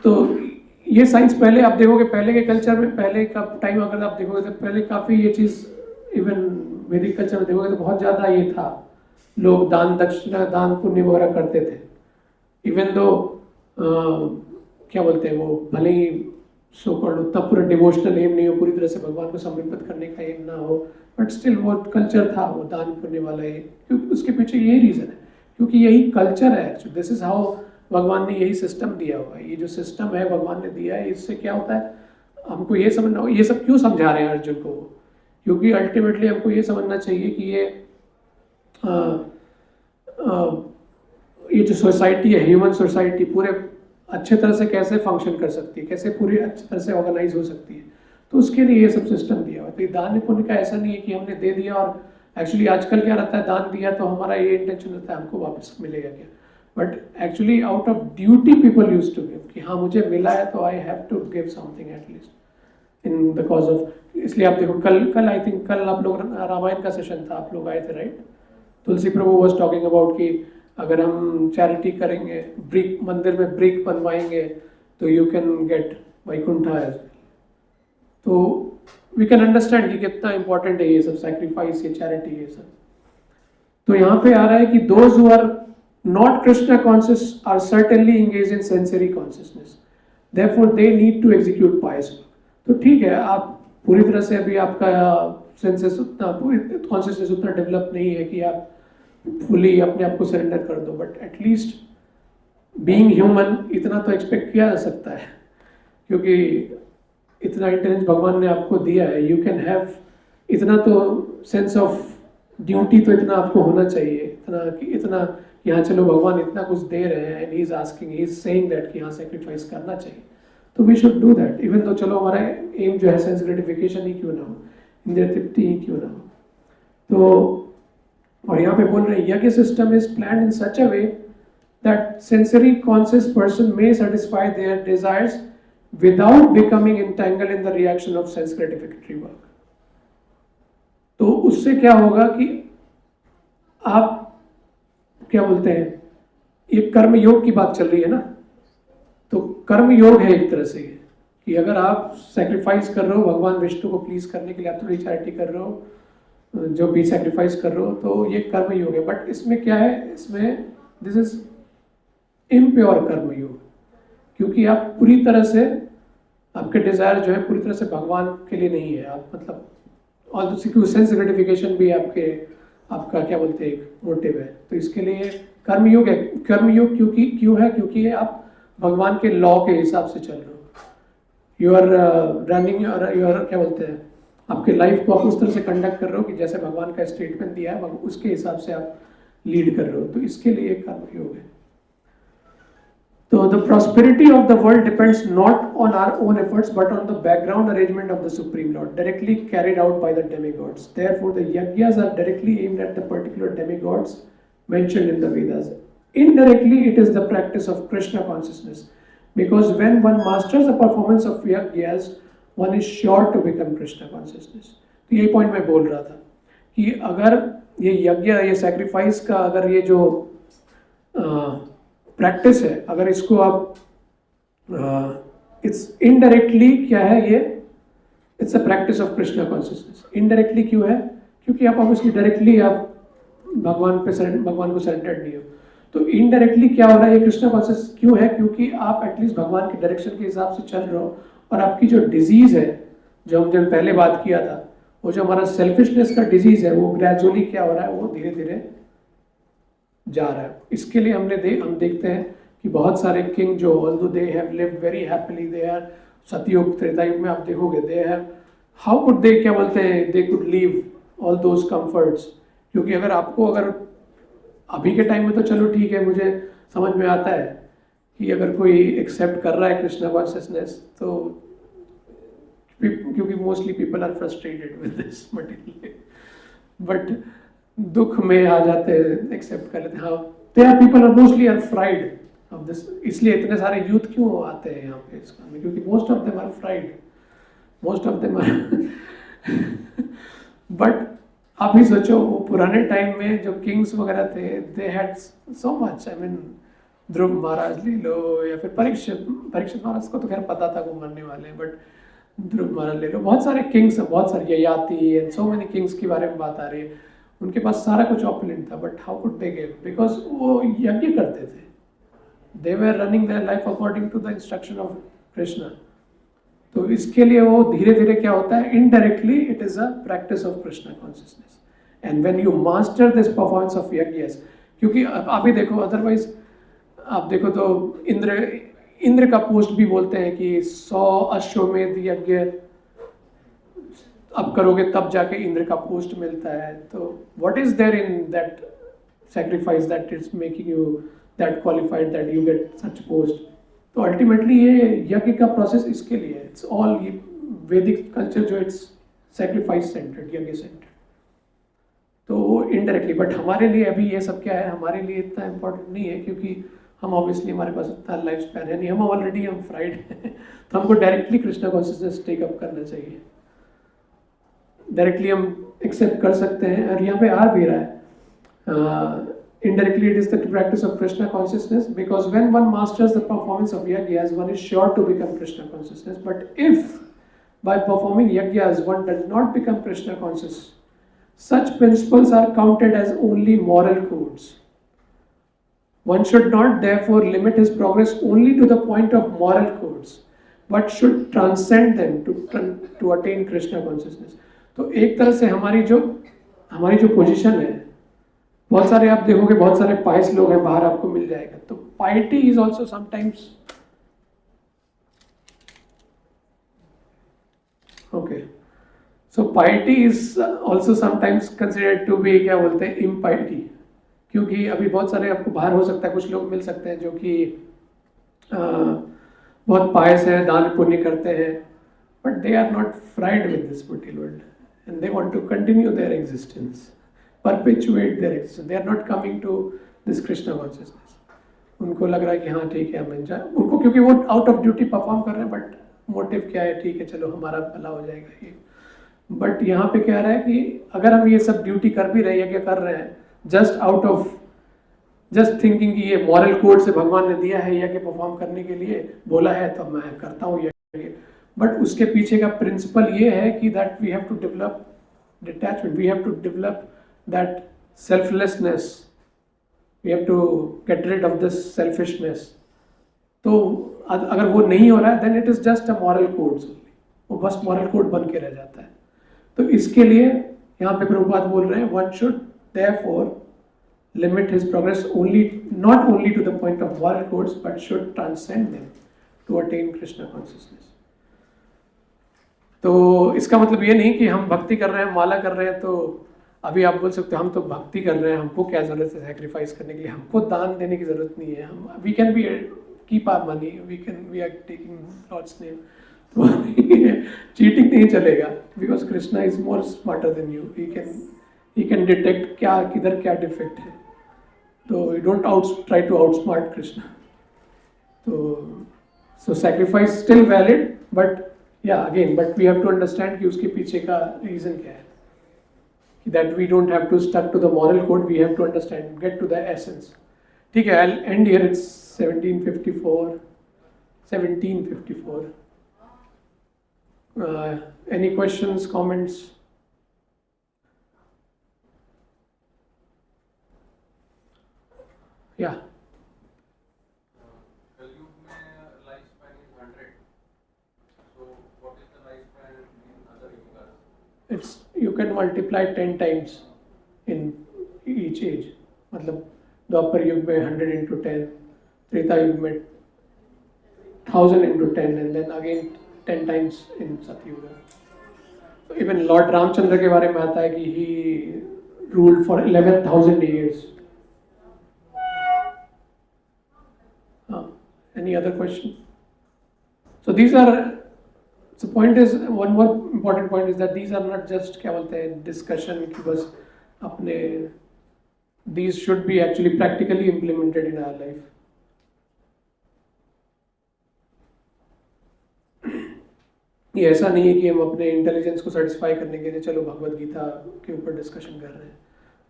तो ये साइंस पहले आप देखोगे, पहले के कल्चर में, पहले का टाइम अगर आप देखोगे तो पहले काफ़ी ये चीज़, इवन वैदिक कल्चर में देखोगे तो बहुत ज़्यादा ये था, लोग दान दक्षिणा दान पुण्य वगैरह करते थे। इवन दो क्या बोलते हैं वो, भले ही सो कॉल्ड उतना पूरा डिवोशनल एम नहीं हो, पूरी तरह से भगवान को समर्पित करने का एम ना हो, बट स्टिल वो कल्चर था, वो दान पुण्य वाला ये, क्योंकि उसके पीछे यही रीज़न है, क्योंकि यही कल्चर है एक्चुअली। दिस इज़ हाउ भगवान ने यही सिस्टम दिया हुआ है। ये जो सिस्टम है भगवान ने दिया है, इससे क्या होता है हमको ये समझना होगा। ये सब क्यों समझा रहे हैं अर्जुन को, क्योंकि अल्टीमेटली हमको ये समझना चाहिए कि ये जो सोसाइटी है, ह्यूमन सोसाइटी पूरे अच्छे तरह से कैसे फंक्शन कर सकती है, कैसे पूरी अच्छी तरह से ऑर्गेनाइज हो सकती है, तो उसके लिए ये सब सिस्टम दिया हुआ है। तो ये दान पुण्य का ऐसा नहीं है कि हमने दे दिया और एक्चुअली आजकल क्या रहता है, दान दिया तो हमारा ये इंटेंशन रहता है हमको वापस मिलेगा क्या, but actually out of duty people use to give, कि हाँ मुझे मिला है तो I have to give something at least in the cause of. इसलिए आप देखो कल आई थिंक कल आप लोग रामायण का सेशन था, आप लोग आए थे right. Tulsi Prabhu was talking about कि अगर हम चैरिटी करेंगे, ब्रिक मंदिर में ब्रिक बनवाएंगे तो you can get Vaikuntha as well. तो वी कैन अंडरस्टैंड कि कितना इंपॉर्टेंट है ये सब सैक्रिफाइस, ये चैरिटी, ये सब। तो यहाँ पे आ रहा है कि those who are not Krishna conscious are certainly engage in sensory consciousness, therefore they need to execute pious work. तो ठीक है, आप पूरी तरह से अभी आपका सेंसेस उतना, कॉन्शियसनेस उतना डेवलप नहीं है कि आप फुली अपने आप को सरेंडर कर दो, बट एटलीस्ट बीइंग ह्यूमन इतना तो एक्सपेक्ट किया जा सकता है, क्योंकि इतना इंटेलिजेंस भगवान ने आपको दिया है, यू कैन हैव इतना तो सेंस ऑफ ड्यूटी तो इतना आपको होना चाहिए, इतना कि इतना यहाँ चलो भगवान इतना कुछ दे रहे हैं and he is asking, he is saying that कि यहाँ सेक्रीफाइस करना चाहिए, तो we should do that. Even तो चलो हमारा एम जो है सेंस ग्रेटिफिकेशन ही क्यों ना हो, इंद्रिय तृप्ति ही क्यों ना हो। तो और यहाँ पे बोल रहे हैं यज्ञ system is planned in such a way that sensory conscious person may satisfy their desires without becoming entangled in the reaction of sense gratificatory work. तो उससे क्या होगा कि आप क्या बोलते हैं, ये कर्म योग की बात चल रही है ना, तो कर्म योग है एक तरह से कि अगर आप सेक्रीफाइस कर रहे हो भगवान विष्णु को प्लीज करने के लिए, आप थोड़ी चैरिटी कर रहे हो, जो भी सेक्रीफाइस कर रहे हो, तो ये कर्म योग है। बट इसमें क्या है, इसमें दिस इज इम्प्योर कर्म योग, क्योंकि आप पूरी तरह से आपके डिजायर जो है पूरी तरह से भगवान के लिए नहीं है, आप मतलब और सेंस ग्रेटिफिकेशन भी आपका क्या बोलते हैं एक मोटिव है, तो इसके लिए कर्मयोग है। कर्मयोग क्यों है, क्योंकि आप भगवान के लॉ के हिसाब से चल रहे हो, यू आर रनिंग योर क्या बोलते हैं आपके लाइफ को आप उस तरह से कंडक्ट कर रहे हो कि जैसे भगवान का स्टेटमेंट दिया है उसके हिसाब से आप लीड कर रहे हो, तो इसके लिए कर्मयोग है। So the prosperity of the world depends not on our own efforts but on the background arrangement of the Supreme Lord, directly carried out by the demigods. Therefore, the yajnas are directly aimed at the particular demigods mentioned in the Vedas. Indirectly, it is the practice of Krishna consciousness, because when one masters the performance of yajnas, one is sure to become Krishna consciousness. तो यही point मैं बोल रहा था कि अगर ये यज्ञ, ये सैक्रिफाइस का अगर ये जो प्रैक्टिस है, अगर इसको आप इट्स इनडायरेक्टली क्या है, ये it's a practice of Krishna consciousness. Indirectly क्यों है, क्योंकि आप ऑब्वियसली डायरेक्टली आप भगवान को सरेंडर्ड नहीं हो, तो इनडायरेक्टली क्या हो रहा है, ये कृष्णा कॉन्शियस क्यों है, क्योंकि आप एटलीस्ट भगवान के डायरेक्शन के हिसाब से चल रहे हो, और आपकी जो डिजीज है, जो हमने पहले बात किया था, वो जो हमारा सेल्फिशनेस का डिजीज है, वो ग्रेजुअली क्या हो रहा है, वो धीरे धीरे जा रहा है। इसके लिए हम देखते हैं कि बहुत सारे किंग जो although they have lived very happily, they are Satyug Treta Yug में आप देखोगे, they have how could they क्या बोलते हैं, they could leave all those comforts, क्योंकि अगर अभी के टाइम में तो चलो ठीक है, मुझे समझ में आता है कि अगर कोई एक्सेप्ट कर रहा है कृष्णा कॉन्शियसनेस, तो क्योंकि mostly people are frustrated with this material, but दुख में आ जाते हैं, एक्सेप्ट कर लेते हैं। हाँ, they are people are mostly are afraid of this, इसलिए इतने सारे यूथ क्यों आते हैं यहाँ पे इस काम में, क्योंकि most of them are afraid, most of them are but आप ही सोचो, वो पुराने टाइम में जो किंग्स वगैरह थे, they had so much, I mean Dhruv Maharaj ले लो, या फिर परीक्षित परीक्षित महाराज को तो खैर पता था वो मरने वाले हैं, बट ध्रुव महाराज ले लो, बहुत सारे किंग्स हैं, बहुत सारे Yayati and so many Kings के बारे में बात आ रही है, उनके पास सारा कुछ ऑपुलेंट था, but how could they give, because वो यज्ञ करते थे, they were running their life according to the instruction of Krishna. तो इसके लिए वो धीरे धीरे क्या होता है, indirectly it is a practice of Krishna consciousness, and when you master this performance of यज्ञस, क्योंकि आप ही देखो, अदरवाइज आप देखो तो इंद्र का पोस्ट भी बोलते हैं कि 100 अश्वमेध यज्ञ अब करोगे तब जाके इंद्र का पोस्ट मिलता है। तो what is there in that sacrifice that it's making you that qualified that you get such post? तो अल्टीमेटली ये यज्ञ का प्रोसेस इसके लिए है, इट्स ऑल वैदिक कल्चर जो इट्स सेक्रीफाइस सेंटर्ड, यज्ञ सेंटर्ड, तो इनडायरेक्टली। बट हमारे लिए अभी ये सब क्या है, हमारे लिए इतना इम्पोर्टेंट नहीं है, क्योंकि हम ऑब्वियसली हमारे पास इतना लाइफ स्पैन है नहीं, हम ऑलरेडी हम फ्राइड हैं तो हमको डायरेक्टली कृष्णा कॉन्शियसनेस टेकअप करना चाहिए, डायरेक्टली हम एक्सेप्ट कर सकते हैं। और यहाँ पे आ भी रहा है, indirectly it is the practice of Krishna consciousness, because when one masters the performance of yajnas, one is sure to become Krishna consciousness. But if by performing yajnas one does not become Krishna conscious, such principles are counted as only moral codes. One should not therefore limit his progress only to the point of moral codes, but should transcend them to attain Krishna consciousness. तो एक तरह से हमारी जो position है, बहुत सारे आप देखोगे, बहुत सारे पाइस लोग हैं बाहर, आपको मिल जाएगा। तो piety is also sometimes okay, so piety is also sometimes considered to be, क्या बोलते हैं, इम्पाइटी, क्योंकि अभी बहुत सारे आपको बाहर हो सकता है, कुछ लोग मिल सकते हैं जो कि बहुत पायस है, दान पुण्य करते हैं, but they are not afraid with this material world and they want to continue their existence, perpetuate their existence. They are not coming to this Krishna consciousness. उनको लग रहा है कि हाँ ठीक है, हम जाए उनको, क्योंकि वो आउट ऑफ ड्यूटी परफॉर्म कर रहे हैं, बट मोटिव क्या है, ठीक है चलो हमारा भला हो जाएगा ये। बट यहाँ पे क्या रहा है कि अगर हम ये सब ड्यूटी कर भी रहे हैं, क्या कर रहे हैं, just out of just thinking कि ये मॉरल कोड से भगवान ने दिया है यज्ञ परफॉर्म करने के लिए, बोला है तो मैं करता हूँ यज्ञ, बट उसके पीछे का प्रिंसिपल ये है कि that we have to develop detachment, we have to develop that selflessness, we have to get rid of this selfishness. तो अगर वो नहीं हो रहा है, then it is just a moral code, वो बस moral code बन के रह जाता है। तो इसके लिए यहाँ पे प्रभुपाद बोल रहे हैं, one should therefore limit his progress not only to the point of moral codes, but should transcend them to attain Krishna consciousness. तो इसका मतलब ये नहीं कि हम भक्ति कर रहे हैं, माला कर रहे हैं, तो अभी आप बोल सकते हो हम तो भक्ति कर रहे हैं, हमको क्या जरूरत है सैक्रिफाइस करने के लिए, हमको दान देने की जरूरत नहीं है, हम we can be keep our money, we are taking Lord's name, तो चीटिंग नहीं चलेगा, because Krishna is more smarter than you, he can detect क्या किधर क्या डिफेक्ट है, तो you don't try to outsmart Krishna. तो so sacrifice still valid, but yeah again, but we have to understand कि उसके पीछे का रीजन क्या है, that we don't have to stuck to the moral code, we have to understand, get to the essence. ठीक है, I'll end here, it's 1754. Any questions, comments? Yeah. कलयुग में life span is 100, so what is the life span in other yugas? It's, you can multiply 10 times in each age. मतलब द्वापर युग में 100 into 10, Treta Yug में 1000 into 10, and then again 10 times in सतयुग। So even Lord Ramchandra के बारे में आता है कि he ruled for 11,000 years. Any other question? So these are So point is, one more important point is that these are not just क्या बोलते हैं discussion कि बस अपने, these should be actually practically implemented in our life. ये ऐसा नहीं है कि हम अपने इंटेलिजेंस को सेटिस्फाई करने के लिए चलो भगवत गीता के ऊपर डिस्कशन कर रहे हैं.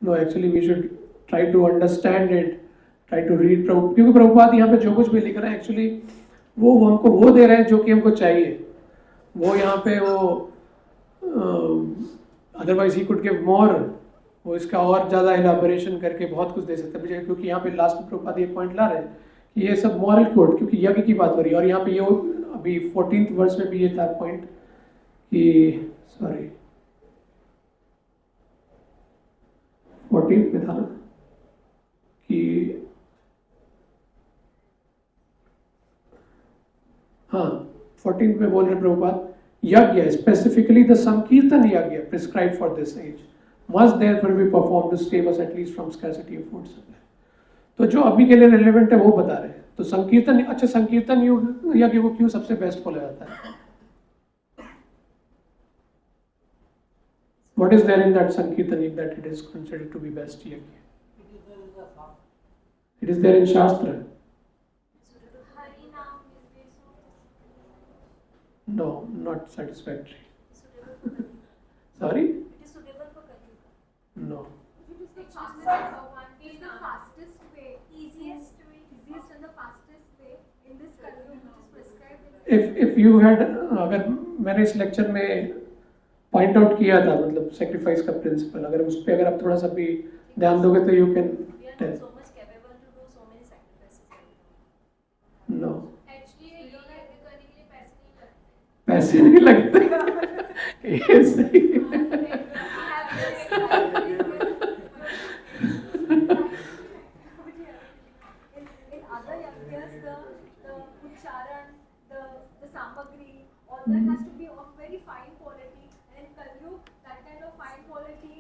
No, actually we should try to understand it, try to read. क्योंकि प्रभुपाद यहाँ पे जो कुछ भी लिख रहे हैं एक्चुअली वो हमको वो दे रहे हैं जो कि हमको चाहिए. वो यहाँ पे वो otherwise he could give more, वो इसका और ज़्यादा एलाबोरेशन करके बहुत कुछ दे सकते हैं. क्योंकि यहाँ पे लास्ट में प्रभुपाद ये पॉइंट ला रहे हैं कि ये सब मॉरल कोड, क्योंकि यज्ञ की बात हो रही है. और यहाँ पे ये अभी 14th वर्स में भी ये था पॉइंट कि, सॉरी 14th में था ना कि, हाँ 14th में बोल रहे प्रभुपाद, यज्ञ specifically the sankirtan yajna prescribe for this age must therefore be perform to save us at least from scarcity of food supply. तो जो अभी के लिए रिलेवेंट है वो बता रहे हैं. तो संकीर्तन, अच्छा संकीर्तन यज्ञ को क्यों सबसे बेस्ट बोला जाता है? What is there in that Sankirtan that it is considered to be best yajna? It is there in Shastra. No, not satisfactory. Sorry? It is suitable for Kali. No. It is the fastest way, easiest and the fastest way in this Kali which is prescribed. If you had, अगर मैंने इस lecture में point out किया था मतलब sacrifice का principal, अगर उस पर अगर आप थोड़ा सा भी ध्यान दोगे तो you can tell. So much capable to do so many sacrifices. No, Actually, you know, करने के लिए पैसे पैसे नहीं लगते. नहीं लगते. ये सही. In other yajnas, the ucharan, the samagri, all that has to be of very fine quality. And in Kalyug, that kind of fine quality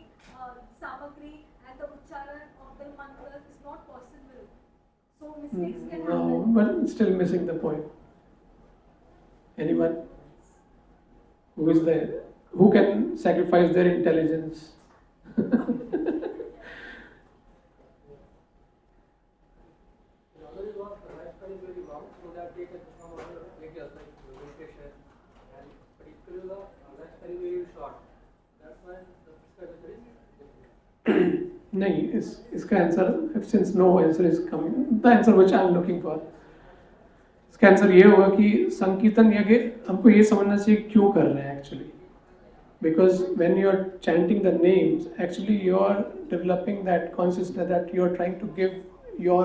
samagri and the ucharan of the mantras is not possible. So mistakes can No, happen. but still missing the point. Anyone? Who is there? Who can sacrifice their intelligence? Another is what lifespan is very long, so that they can perform other yajnas like meditation, and particularly the lifespan is very short. That's why the prescribed is different. नहीं, इसका answer, since no answer is coming, the answer which I am looking for, इसका answer ये होगा कि संकीर्तन यज्ञ हमको ये समझना चाहिए क्यों कर रहे हैं actually. Because when you are chanting the names, actually you are developing that consciousness that you are trying to give your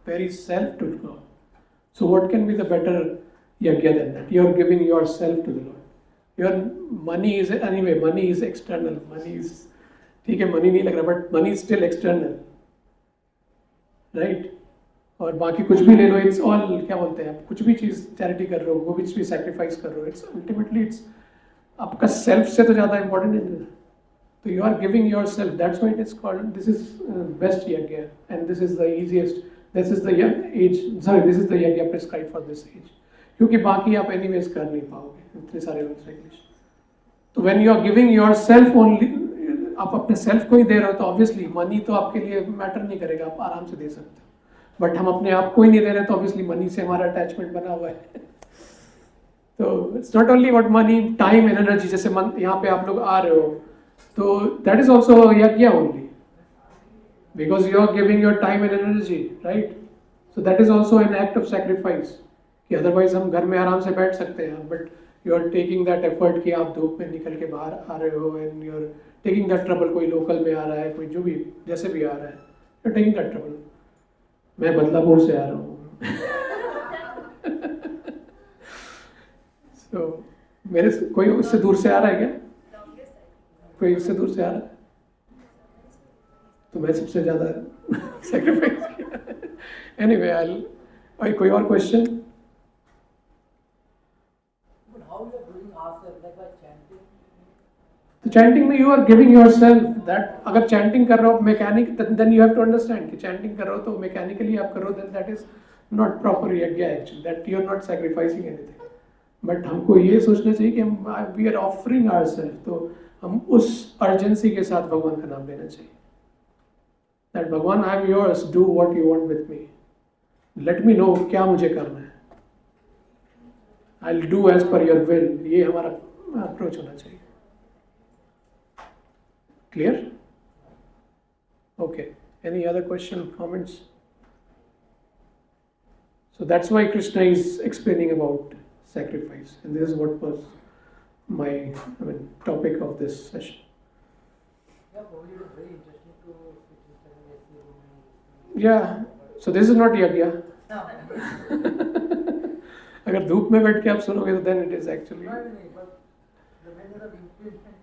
very self to God. So what can be the better yajna than that? You are giving yourself to the Lord. Your money is, anyway, money is external. Money is, ठीक है money नहीं लग रहा, but money is still external, right? और बाकी कुछ भी ले लो, it's all क्या बोलते हैं आप, कुछ भी चीज़ चैरिटी कर रहे हो, वो कुछ भी sacrifice कर रहे हो, it's ultimately it's आपका self से तो ज़्यादा important है. So you are giving yourself. That's why it is called. This is best yajna, and this is the easiest. This is the age. Sorry, this is the yajna prescribed for this age. क्योंकि बाकी आप anyways कर नहीं पाओगे इतने सारे rules regulations. तो when you are giving yourself only, आप अपने self को ही दे रहे हो तो obviously money तो आपके लिए matter नहीं करेगा, आप आराम से दे सकते हो. But हम अपने आप को ही नहीं दे रहे तो obviously money से हमारा attachment बना हुआ है. तो it's not only about money, time and energy. जैसे यहाँ पे आप लोग आ रहे हो तो that is also yajna only, because you are giving your time and energy, right? So that is also an act of sacrifice. कि otherwise हम घर में आराम से बैठ सकते हैं, but you are taking that effort कि आप धूप में निकल के बाहर आ रहे हो, and you are taking that trouble. कोई local में आ रहा है, कोई जो भी जैसे भी आ रहा है, you are taking that trouble. मैं बदलापुर से आ रहा हूँ. So मेरे कोई उससे दूर से आ रहा है क्या? कोई उससे दूर से आ रहा है तो मैं सबसे ज़्यादा sacrifice किया. Anyway, I'll कोई और question? But how you are doing ourselves, like by chanting? तो chanting में you are giving yourself that. अगर chanting कर रहे हो mechanic, then you have to understand कि chanting कर रहे हो तो mechanically आप कर रहे हो, then that is not proper yajna actually. That you are not sacrificing anything. But हमको ये सोचना चाहिए कि हम we are offering our self, तो हम उस अर्जेंसी के साथ भगवान का नाम लेना चाहिए, that Bhagavan I am yours, do what you want with me, let me know क्या मुझे करना है, I will do as per your will, ये हमारा अप्रोच होना चाहिए. Clear? Okay, any other question, comments? So that's why Krishna is explaining about sacrifice, and this is what was my topic of this session. Yeah, probably it was very interesting to sit inside an AC room and Yeah, so this is not yagya. no, अगर धूप में बैठ के आप सुनोगे तो then it is actually. but the manner of implement.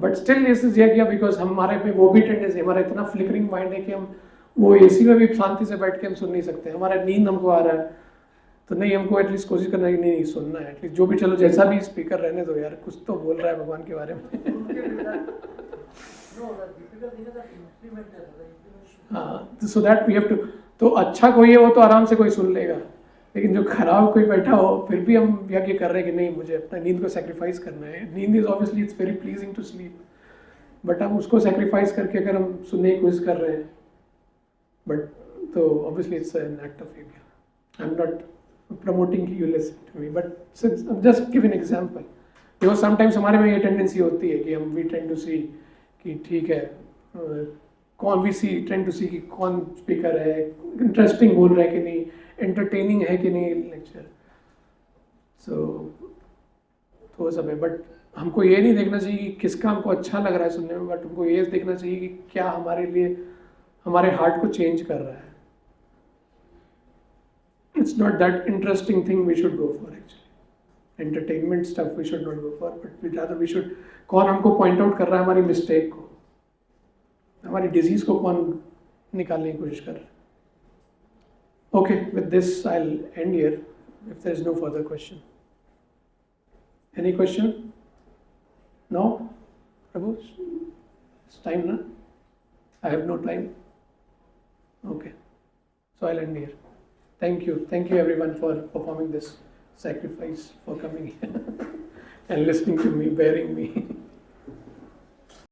But still this is यज्ञ because हमारे में वो भी टेंडेंसी, हमारा इतना फ्लिकरिंग माइंड है कि हम वो एसी में भी शांति से बैठ के हम सुन नहीं सकते, हमारा नींद हमको आ रहा है, तो नहीं, हमको एटलीस्ट कोशिश करना है कि नहीं सुनना है, एटलीस्ट जो भी, चलो जैसा भी स्पीकर रहने दो यार, कुछ तो बोल रहा है भगवान के बारे में. No, the difficult thing is that implement है, the implementation. हाँ, so that we have to, तो अच्छा कोई है वो तो आराम से कोई सुन लेगा, लेकिन जो खराब कोई बैठा हो फिर भी हम यज्ञ कर रहे हैं कि नहीं मुझे अपना नींद को सेक्रीफाइस करना है. नींद is obviously it's very pleasing to sleep, but हम उसको सेक्रीफाइस करके अगर हम सुनने की कोशिश कर रहे हैं, बट तो obviously it's an act of यज्ञ. I am not promoting you listen to me, but just give an example. Because sometimes हमारे में ये टेंडेंसी होती है कि हम वी टेंड टू सी कि ठीक है कौन, वी सी टेंड टू सी कि कौन स्पीकर है, इंटरेस्टिंग बोल रहा है कि नहीं, एंटरटेनिंग है कि नहीं लेक्चर, सो तो वो सब है. बट हमको ये नहीं देखना चाहिए कि किसका हमको अच्छा लग रहा है सुनने में, बट हमको ये देखना चाहिए कि क्या हमारे लिए हमारे हार्ट को चेंज कर रहा है. It's not that interesting thing we should go for, actually entertainment stuff we should not go for, but rather we should, कौन हमको पॉइंट आउट कर रहा है हमारी मिस्टेक को, हमारी डिजीज को कौन निकालने की कोशिश कर रहा है. Okay, with this I'll end here if there is no further question. Any question? No? Prabhu? It's time, na? I have no time. Okay. So I'll end here. Thank you. Thank you everyone for performing this sacrifice, for coming here and listening to me, bearing me.